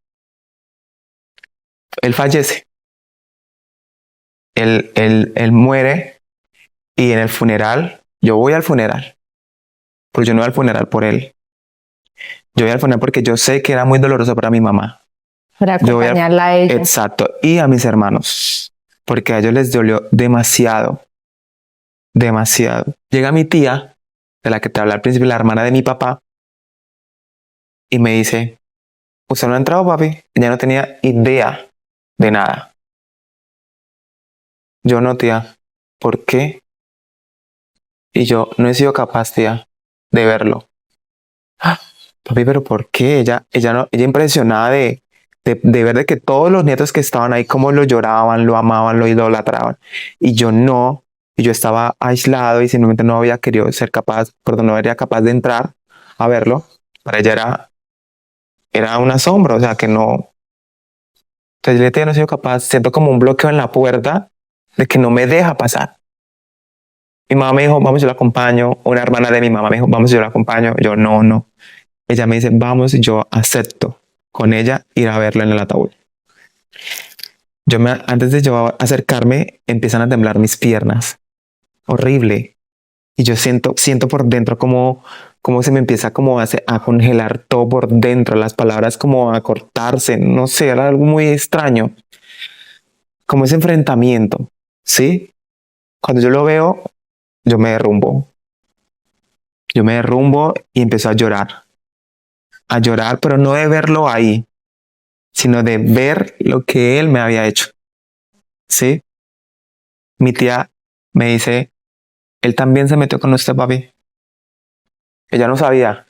él fallece. Él muere y en el funeral, yo voy al funeral, pero yo no voy al funeral por él. Yo voy al funeral porque yo sé que era muy doloroso para mi mamá. Para Yo voy acompañarla a ella. Exacto. Y a mis hermanos. Porque a ellos les dolió demasiado. Demasiado. Llega mi tía, de la que te hablé al principio, la hermana de mi papá, y me dice, ¿usted no ha entrado, papi? Ella no tenía idea de nada. Yo no, tía. ¿Por qué? Y yo no he sido capaz, tía, de verlo. ¡Ah! Papi, pero ¿por qué? Ella impresionada de ver de que todos los nietos que estaban ahí, como lo lloraban, lo amaban, lo idolatraban. Y yo no. Y yo estaba aislado y simplemente no había querido ser capaz, perdón, no era capaz de entrar a verlo. Para ella era un asombro, o sea, que no. Entonces, yo no he sido capaz, siento como un bloqueo en la puerta de que no me deja pasar. Mi mamá me dijo, vamos, yo la acompaño. Una hermana de mi mamá me dijo, vamos, yo la acompaño. Yo, no, no. Ella me dice, vamos, y yo acepto con ella ir a verla en el ataúd. Antes de yo acercarme, empiezan a temblar mis piernas. Horrible. Y yo siento por dentro como se me empieza como a congelar todo por dentro, las palabras como a cortarse, no sé, era algo muy extraño. Como ese enfrentamiento, ¿sí? Cuando yo lo veo, yo me derrumbo. Yo me derrumbo y empiezo a llorar. A llorar, pero no de verlo ahí, sino de ver lo que él me había hecho. ¿Sí? Mi tía me dice, él también se metió con usted, papi. Ella no sabía,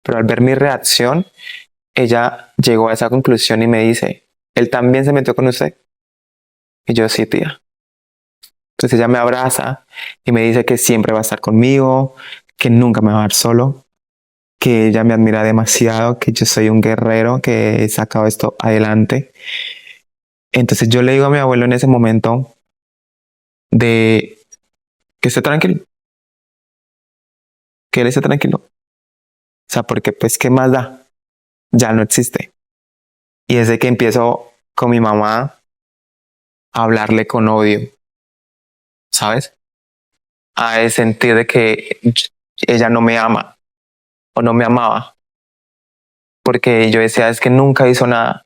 pero al ver mi reacción, ella llegó a esa conclusión y me dice, él también se metió con usted. Y yo, sí, tía. Entonces ella me abraza y me dice que siempre va a estar conmigo, que nunca me va a dejar solo, que ella me admira demasiado, que yo soy un guerrero, que he sacado esto adelante. Entonces yo le digo a mi abuelo en ese momento de que esté tranquilo, que él esté tranquilo. O sea, porque pues, ¿qué más da? Ya no existe. Y es de que empiezo con mi mamá a hablarle con odio, ¿sabes? A sentir de que ella no me ama o no me amaba. Porque yo decía, es que nunca hizo nada.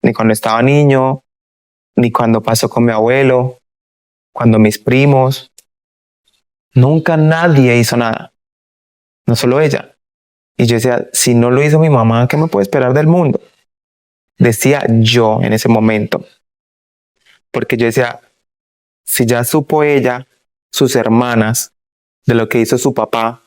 Ni cuando estaba niño, ni cuando pasó con mi abuelo, cuando mis primos. Nunca nadie hizo nada. No solo ella. Y yo decía, si no lo hizo mi mamá, ¿qué me puede esperar del mundo? Decía yo en ese momento. Porque yo decía, si ya supo ella, sus hermanas, de lo que hizo su papá,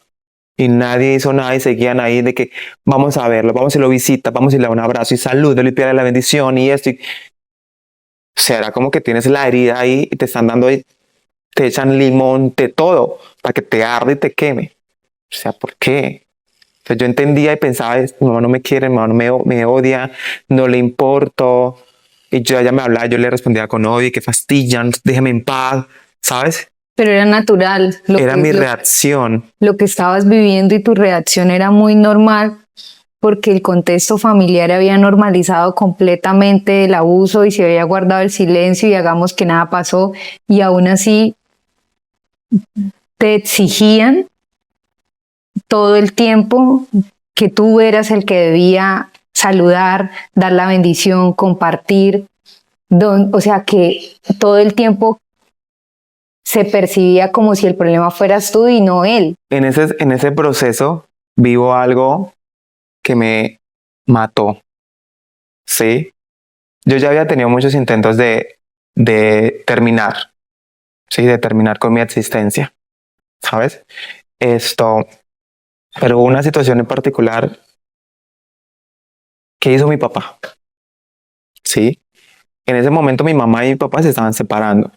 y nadie hizo nada y seguían ahí de que vamos a verlo, vamos y lo visita, vamos y le da un abrazo y salud, le pide la bendición y esto. O sea, era como que tienes la herida ahí y te están dando, te echan limón, de todo, para que te arde y te queme. O sea, ¿por qué? Entonces yo entendía y pensaba, mi mamá no me quiere, mi mamá no me odia, no le importo. Y yo ella me hablaba, yo le respondía con odio, que fastidian, déjame en paz, ¿sabes? Pero era natural. Era mi reacción. Lo que estabas viviendo y tu reacción era muy normal porque el contexto familiar había normalizado completamente el abuso y se había guardado el silencio y hagamos que nada pasó y aún así te exigían todo el tiempo que tú eras el que debía saludar, dar la bendición, compartir, o sea que todo el tiempo se percibía como si el problema fueras tú y no él. En ese proceso vivo algo que me mató, ¿sí? Yo ya había tenido muchos intentos de terminar, ¿sí? De terminar con mi existencia, ¿sabes? Pero hubo una situación en particular que hizo mi papá, ¿sí? En ese momento mi mamá y mi papá se estaban separando.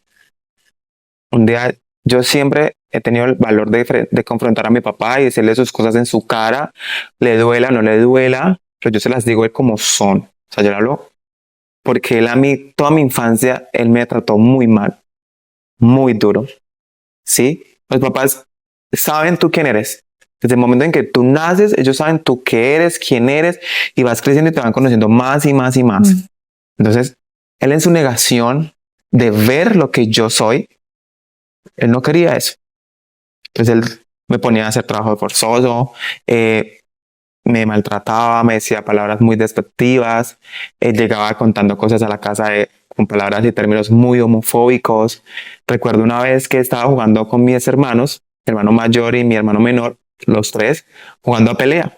Un día yo siempre he tenido el valor de confrontar a mi papá y decirle sus cosas en su cara, le duela, no le duela, pero yo se las digo como son. O sea, yo le hablo porque él a mí, toda mi infancia, él me trató muy mal, muy duro, ¿sí? Los papás saben tú quién eres. Desde el momento en que tú naces, ellos saben tú qué eres, quién eres, y vas creciendo y te van conociendo más y más y más. Entonces, él en su negación de ver lo que yo soy, él no quería eso. Entonces él me ponía a hacer trabajo forzoso, me maltrataba, me decía palabras muy despectivas, él llegaba contando cosas a la casa con palabras y términos muy homofóbicos. Recuerdo una vez que estaba jugando con mis hermanos, mi hermano mayor y mi hermano menor, los tres, jugando a pelea.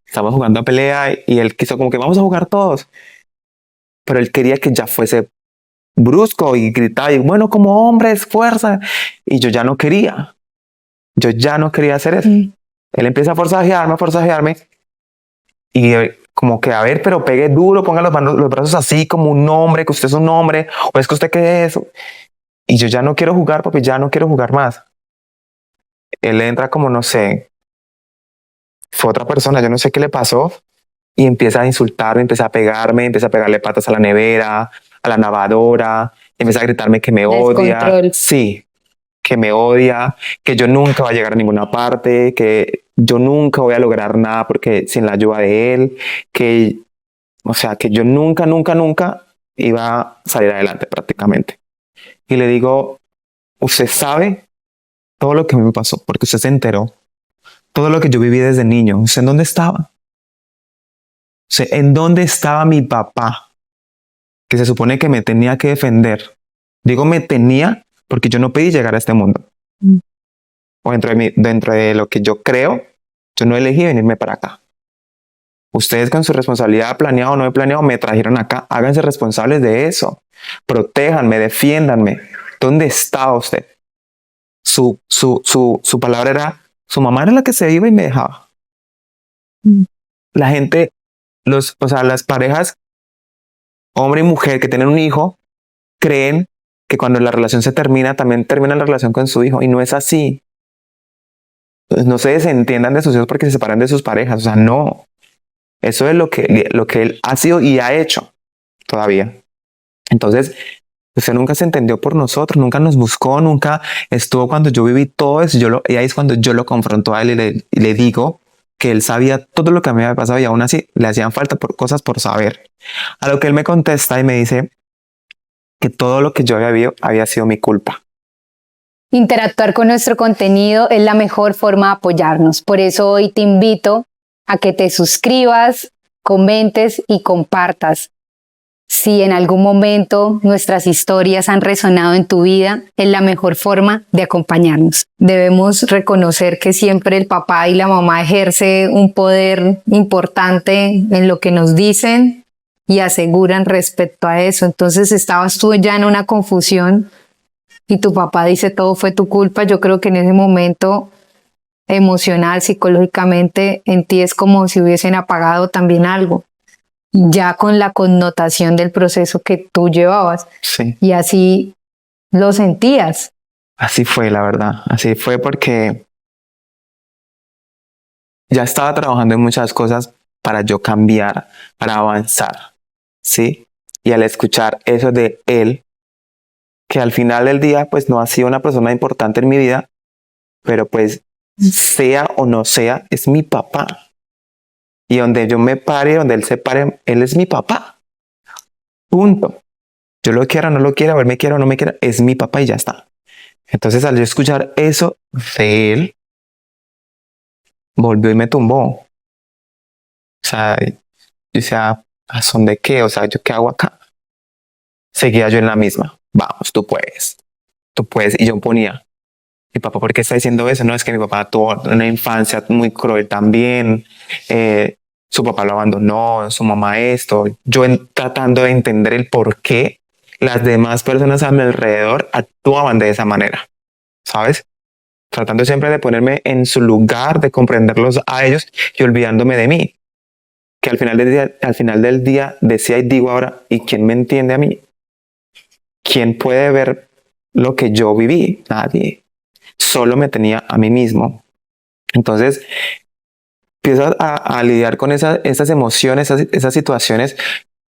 Estábamos jugando a pelea y él quiso como que vamos a jugar todos, pero él quería que ya fuese brusco y gritaba y bueno, como hombres, fuerza. Y yo ya no quería hacer eso. Él empieza a forzajearme y como que a ver, pero pegue duro, ponga los brazos así como un hombre, que usted es un hombre, o es que usted qué es eso. Y yo ya no quiero jugar, papi, ya no quiero jugar más. Él entra como, no sé, fue otra persona, yo no sé qué le pasó, y empieza a insultarme, empieza a pegarme, empieza a pegarle patas a la nevera, a la lavadora, empieza a gritarme que me odia. Descontrol. Sí, que me odia, que yo nunca voy a llegar a ninguna parte, que yo nunca voy a lograr nada porque sin la ayuda de él, que, o sea, que yo nunca, nunca, nunca iba a salir adelante prácticamente. Y le digo, usted sabe todo lo que me pasó, porque usted se enteró, todo lo que yo viví desde niño. ¿Usted en dónde estaba? ¿Usted en dónde estaba mi papá? Que se supone que me tenía que defender. Digo me tenía porque yo no pedí llegar a este mundo. O dentro de lo que yo creo, yo no elegí venirme para acá. Ustedes con su responsabilidad planeado o no he planeado me trajeron acá. Háganse responsables de eso. Protéjanme, defiéndanme. ¿Dónde estaba usted? Su palabra era, su mamá era la que se iba y me dejaba. La gente, o sea, las parejas, hombre y mujer que tienen un hijo, creen que cuando la relación se termina, también termina la relación con su hijo. Y no es así. Pues no se desentiendan de sus hijos porque se separan de sus parejas. O sea, no. Eso es lo que él ha sido y ha hecho todavía. Entonces, usted nunca se entendió por nosotros, nunca nos buscó, nunca estuvo cuando yo viví todo eso. Y ahí es cuando yo lo confronto a él y le digo que él sabía todo lo que a mí me había pasado y aún así le hacían falta cosas por saber. A lo que él me contesta y me dice que todo lo que yo había vivido había sido mi culpa. Interactuar con nuestro contenido es la mejor forma de apoyarnos. Por eso hoy te invito a que te suscribas, comentes y compartas. Si en algún momento nuestras historias han resonado en tu vida, es la mejor forma de acompañarnos. Debemos reconocer que siempre el papá y la mamá ejercen un poder importante en lo que nos dicen y aseguran respecto a eso. Entonces estabas tú ya en una confusión y tu papá dice todo fue tu culpa. Yo creo que en ese momento emocional, psicológicamente, en ti es como si hubiesen apagado también algo, ya con la connotación del proceso que tú llevabas. Sí. Y así lo sentías. Así fue, la verdad. Así fue porque ya estaba trabajando en muchas cosas para yo cambiar, para avanzar, ¿sí? Y al escuchar eso de él, que al final del día, pues no ha sido una persona importante en mi vida, pero pues sea o no sea, es mi papá. Y donde yo me pare, donde él se pare, él es mi papá. Punto. Yo lo quiera o no lo quiera, o él me quiera o no me quiera, es mi papá y ya está. Entonces al yo escuchar eso de él, volvió y me tumbó. O sea, yo decía, ¿a son de qué? O sea, ¿yo qué hago acá? Seguía yo en la misma. Vamos, tú puedes. Tú puedes. Y yo ponía, mi papá, ¿por qué está diciendo eso? No, es que mi papá tuvo una infancia muy cruel también. Su papá lo abandonó, su mamá esto. Yo tratando de entender el por qué las demás personas a mi alrededor actuaban de esa manera, ¿sabes? Tratando siempre de ponerme en su lugar, de comprenderlos a ellos y olvidándome de mí. Que al final del día decía y digo ahora, ¿y quién me entiende a mí? ¿Quién puede ver lo que yo viví? Nadie. Solo me tenía a mí mismo. Entonces, empiezo a lidiar con esas emociones, esas situaciones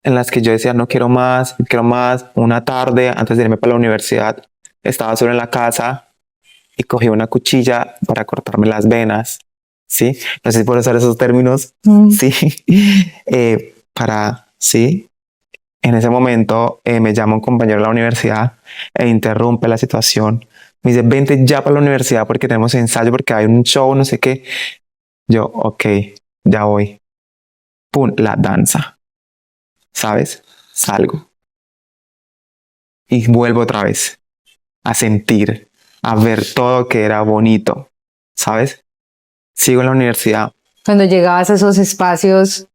en las que yo decía, no quiero más, quiero más. Una tarde, antes de irme para la universidad, estaba solo en la casa y cogí una cuchilla para cortarme las venas. ¿Sí? No sé si puedo usar esos términos. Sí. Sí. En ese momento me llama un compañero de la universidad e interrumpe la situación. Me dice, vente ya para la universidad porque tenemos ensayo, porque hay un show, no sé qué. Yo, ok. ya voy. Pum, la danza, ¿sabes? Salgo y vuelvo otra vez a sentir, a ver todo que era bonito, ¿sabes? Sigo en la universidad. Cuando llegabas a esos espacios,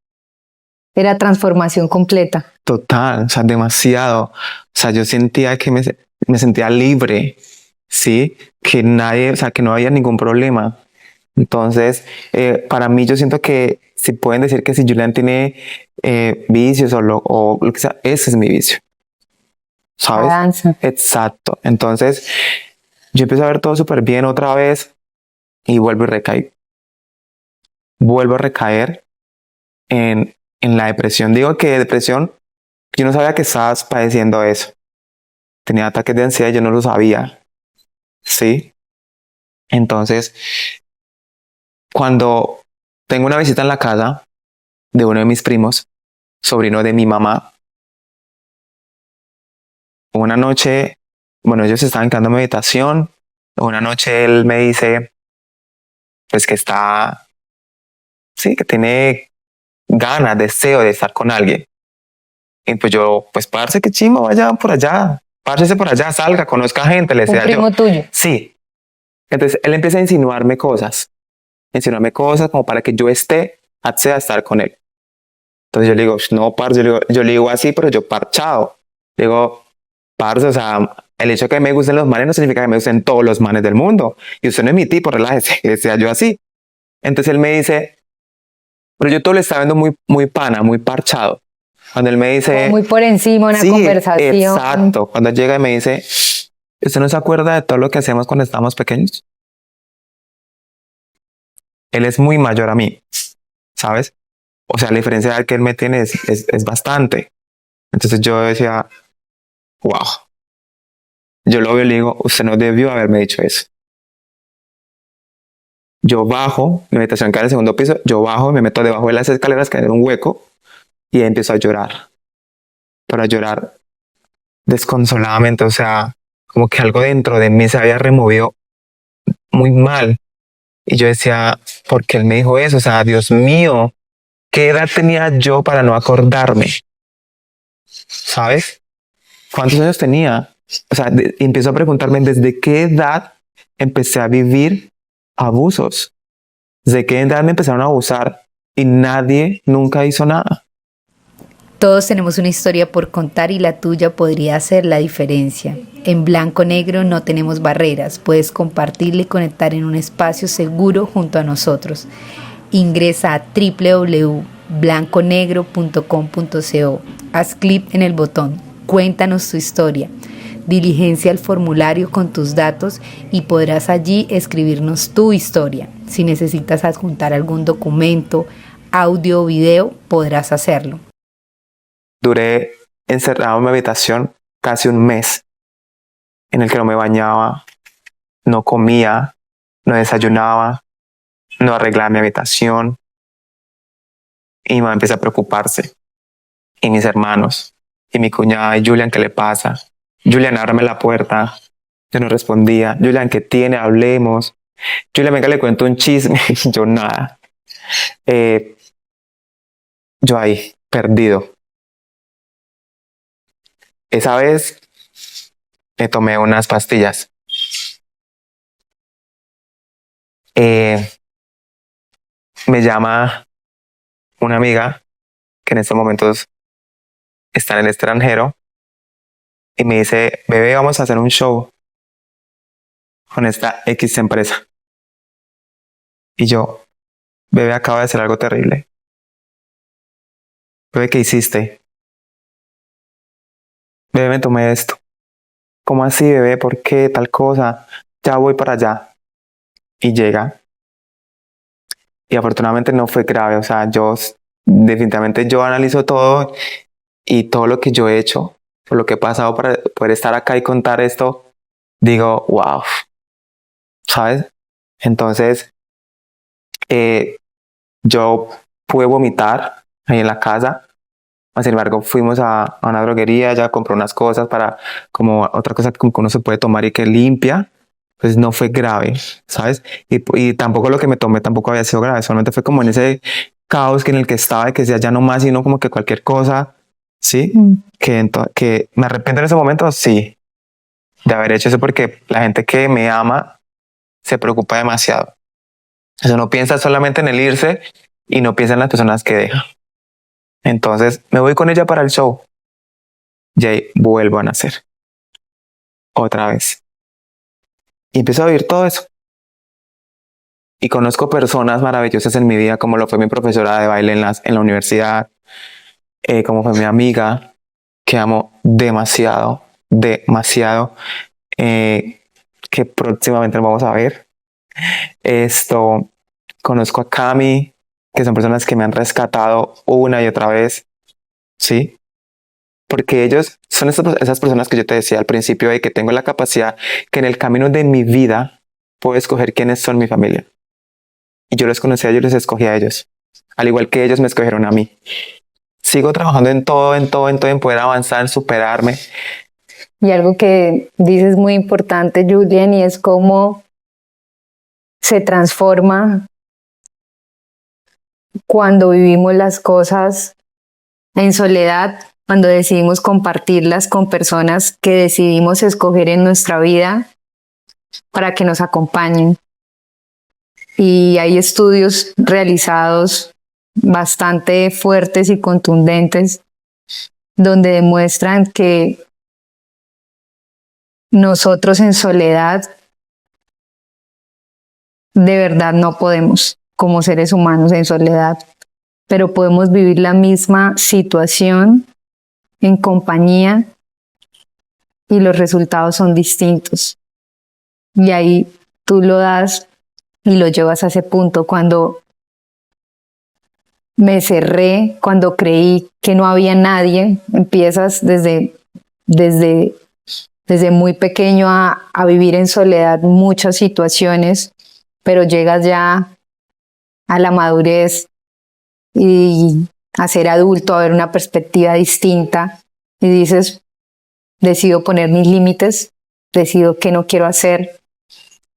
era transformación completa. Total, o sea, demasiado. O sea, yo sentía que me sentía libre, ¿sí? Que nadie, o sea, que no había ningún problema. Entonces, para mí yo siento que si pueden decir que si Julián tiene vicios o lo que sea, ese es mi vicio, La ¿sabes? danza. Exacto. Entonces, yo empiezo a ver todo súper bien otra vez y vuelvo y recaigo. Vuelvo a recaer en la depresión. Digo que depresión, yo no sabía que estabas padeciendo eso. Tenía ataques de ansiedad, yo no lo sabía. ¿Sí? Entonces, cuando tengo una visita en la casa de uno de mis primos, sobrino de mi mamá, una noche, bueno, ellos estaban quedando en mi habitación. Una noche él me dice, pues que está, sí, que tiene ganas, deseo de estar con alguien. Y pues yo, pues parce, qué chimo, vaya por allá, párchese por allá, salga, conozca gente, le Un decía yo. primo tuyo. Sí. Entonces él empieza a insinuarme cosas como para que yo acceda a estar con él. Entonces yo le digo, no, parce, yo le digo así, pero yo parchado. Le digo, parce, o sea, el hecho de que me gusten los manes no significa que me gusten todos los manes del mundo. Y usted no es mi tipo, relájese, que sea yo así. Entonces él me dice, pero yo todo le estaba viendo muy, muy pana, muy parchado. Cuando él me Como dice, muy por encima, una sí, conversación. exacto. Cuando llega y me dice, ¿usted no se acuerda de todo lo que hacíamos cuando estábamos pequeños? Él es muy mayor a mí, ¿sabes? O sea, la diferencia de edad que él me tiene es bastante. Entonces yo decía, wow. Yo lo veo y le digo, usted no debió haberme dicho eso. Yo bajo, mi habitación queda en el segundo piso, yo bajo, me meto debajo de las escaleras que hay un hueco y empiezo a llorar. Pero a llorar desconsoladamente, o sea, como que algo dentro de mí se había removido muy mal. Y yo decía, ¿por qué él me dijo eso? O sea, Dios mío, ¿qué edad tenía yo para no acordarme? ¿Sabes? ¿Cuántos años tenía? O sea, empiezo a preguntarme desde qué edad empecé a vivir abusos. Desde qué edad me empezaron a abusar y nadie nunca hizo nada. Todos tenemos una historia por contar y la tuya podría hacer la diferencia. En Blanco Negro no tenemos barreras, puedes compartirla y conectar en un espacio seguro junto a nosotros. Ingresa a www.blanconegro.com.co, haz clic en el botón, cuéntanos tu historia, diligencia el formulario con tus datos y podrás allí escribirnos tu historia. Si necesitas adjuntar algún documento, audio o video, podrás hacerlo. Duré encerrado en mi habitación casi un mes en el que no me bañaba, no comía, no desayunaba, no arreglaba mi habitación. Y mi mamá empieza a preocuparse. Y mis hermanos, y mi cuñada, y Julian, ¿qué le pasa? Julian, ábrame la puerta. Yo no respondía. Julian, ¿qué tiene? Hablemos. Julian, venga, le cuento un chisme. Yo nada. Yo ahí, perdido. Esa vez me tomé unas pastillas. Me llama una amiga que en estos momentos está en el extranjero y me dice, bebé, vamos a hacer un show con esta X empresa. Y yo, bebé, acaba de hacer algo terrible. Bebé, ¿qué hiciste? Bebé, me tomé esto. ¿Cómo así, bebé? ¿Por qué tal cosa? Ya voy para allá. Y llega. Y afortunadamente no fue grave. O sea, definitivamente yo analizo todo y todo lo que yo he hecho, por lo que he pasado para poder estar acá y contar esto, digo, wow, ¿sabes? Entonces, yo pude vomitar ahí en la casa. Sin embargo, fuimos a una droguería, ya compré unas cosas para, como otra cosa que uno se puede tomar y que limpia. Pues no fue grave, ¿sabes? Y tampoco lo que me tomé tampoco había sido grave, solamente fue como en caos que en el que estaba, y que decía ya no más, sino como que cualquier cosa, ¿sí? Que me arrepiento en ese momento, sí, de haber hecho eso, porque la gente que me ama se preocupa demasiado. O sea, no piensa solamente en el irse y no piensa en las personas que deja. Entonces me voy con ella para el show y ahí vuelvo a nacer otra vez. Y empiezo a vivir todo eso. Y conozco personas maravillosas en mi vida, como lo fue mi profesora de baile en la universidad, como fue mi amiga, que amo demasiado, demasiado, que próximamente lo vamos a ver. Esto, conozco a Cami, que son personas que me han rescatado una y otra vez, ¿sí? Porque ellos son esas personas que yo te decía al principio, de que tengo la capacidad que en el camino de mi vida puedo escoger quiénes son mi familia. Y yo los conocí a ellos, los escogí a ellos, al igual que ellos me escogieron a mí. Sigo trabajando en todo, en poder avanzar, en superarme. Y algo que dices muy importante, Julian, y es cómo se transforma cuando vivimos las cosas en soledad, cuando decidimos compartirlas con personas que decidimos escoger en nuestra vida para que nos acompañen. Y hay estudios realizados bastante fuertes y contundentes donde demuestran que nosotros en soledad de verdad no podemos, como seres humanos en soledad, pero podemos vivir la misma situación en compañía y los resultados son distintos. Y ahí tú lo das y lo llevas a ese punto. Cuando me cerré, cuando creí que no había nadie, empiezas desde muy pequeño a vivir en soledad muchas situaciones, pero llegas ya a la madurez y a ser adulto, a ver una perspectiva distinta y dices, decido poner mis límites, decido qué no quiero hacer,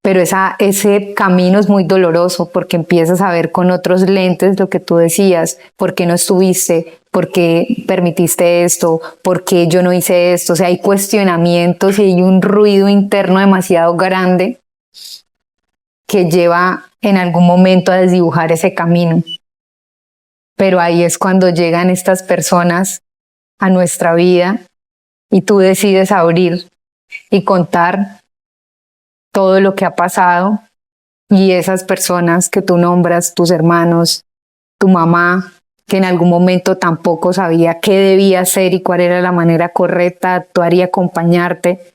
pero ese camino es muy doloroso porque empiezas a ver con otros lentes lo que tú decías, por qué no estuviste, por qué permitiste esto, por qué yo no hice esto, o sea, hay cuestionamientos y hay un ruido interno demasiado grande que lleva en algún momento a desdibujar ese camino. Pero ahí es cuando llegan estas personas a nuestra vida y tú decides abrir y contar todo lo que ha pasado y esas personas que tú nombras, tus hermanos, tu mamá, que en algún momento tampoco sabía qué debía hacer y cuál era la manera correcta de actuar y acompañarte,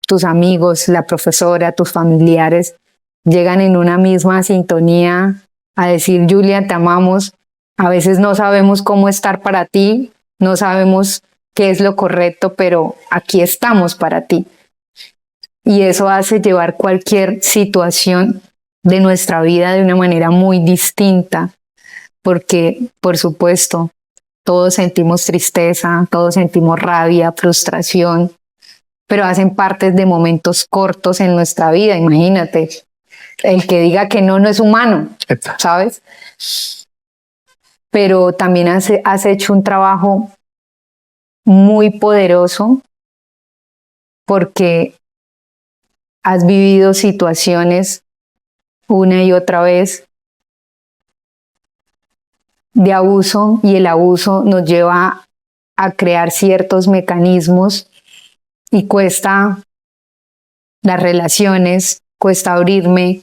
tus amigos, la profesora, tus familiares, llegan en una misma sintonía a decir, Julia, te amamos, a veces no sabemos cómo estar para ti, no sabemos qué es lo correcto, pero aquí estamos para ti. Y eso hace llevar cualquier situación de nuestra vida de una manera muy distinta, porque, por supuesto, todos sentimos tristeza, todos sentimos rabia, frustración, pero hacen parte de momentos cortos en nuestra vida, imagínate. El que diga que no es humano, ¿sabes? Pero también has hecho un trabajo muy poderoso porque has vivido situaciones una y otra vez de abuso y el abuso nos lleva a crear ciertos mecanismos y cuesta las relaciones, cuesta abrirme,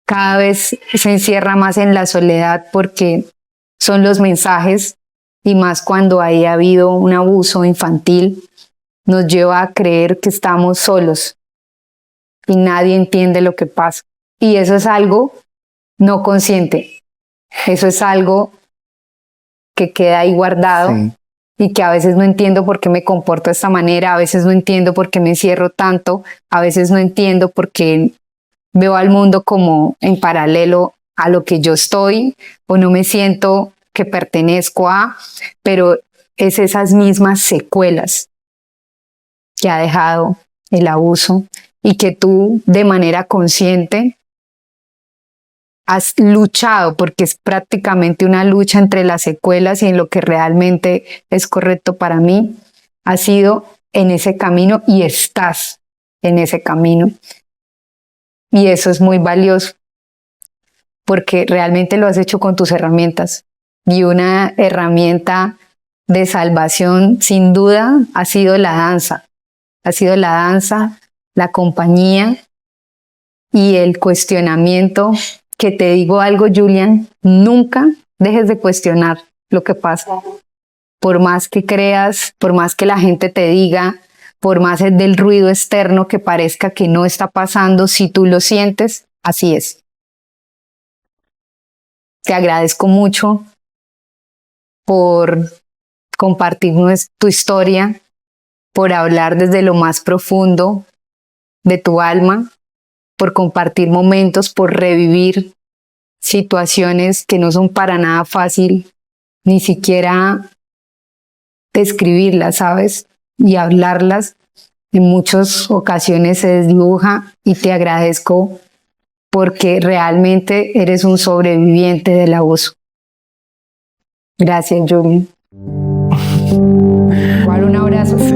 cada vez se encierra más en la soledad porque son los mensajes y más cuando ha habido un abuso infantil, nos lleva a creer que estamos solos y nadie entiende lo que pasa. Y eso es algo no consciente, eso es algo que queda ahí guardado. Sí. Y que a veces no entiendo por qué me comporto de esta manera, a veces no entiendo por qué me encierro tanto, a veces no entiendo por qué veo al mundo como en paralelo a lo que yo estoy o no me siento que pertenezco a, pero es esas mismas secuelas que ha dejado el abuso y que tú de manera consciente has luchado, porque es prácticamente una lucha entre las secuelas y en lo que realmente es correcto para mí, has sido en ese camino y estás en ese camino. Y eso es muy valioso, porque realmente lo has hecho con tus herramientas. Y una herramienta de salvación, sin duda, ha sido la danza. Ha sido la danza, la compañía y el cuestionamiento. Que te digo algo, Julian, nunca dejes de cuestionar lo que pasa. Por más que creas, por más que la gente te diga, por más del ruido externo que parezca que no está pasando, si tú lo sientes, así es. Te agradezco mucho por compartir tu historia, por hablar desde lo más profundo de tu alma, por compartir momentos, por revivir situaciones que no son para nada fácil, ni siquiera describirlas, ¿sabes? Y hablarlas. En muchas ocasiones se desdibuja y te agradezco porque realmente eres un sobreviviente del abuso. Gracias, Julian. Igual un abrazo. Sí,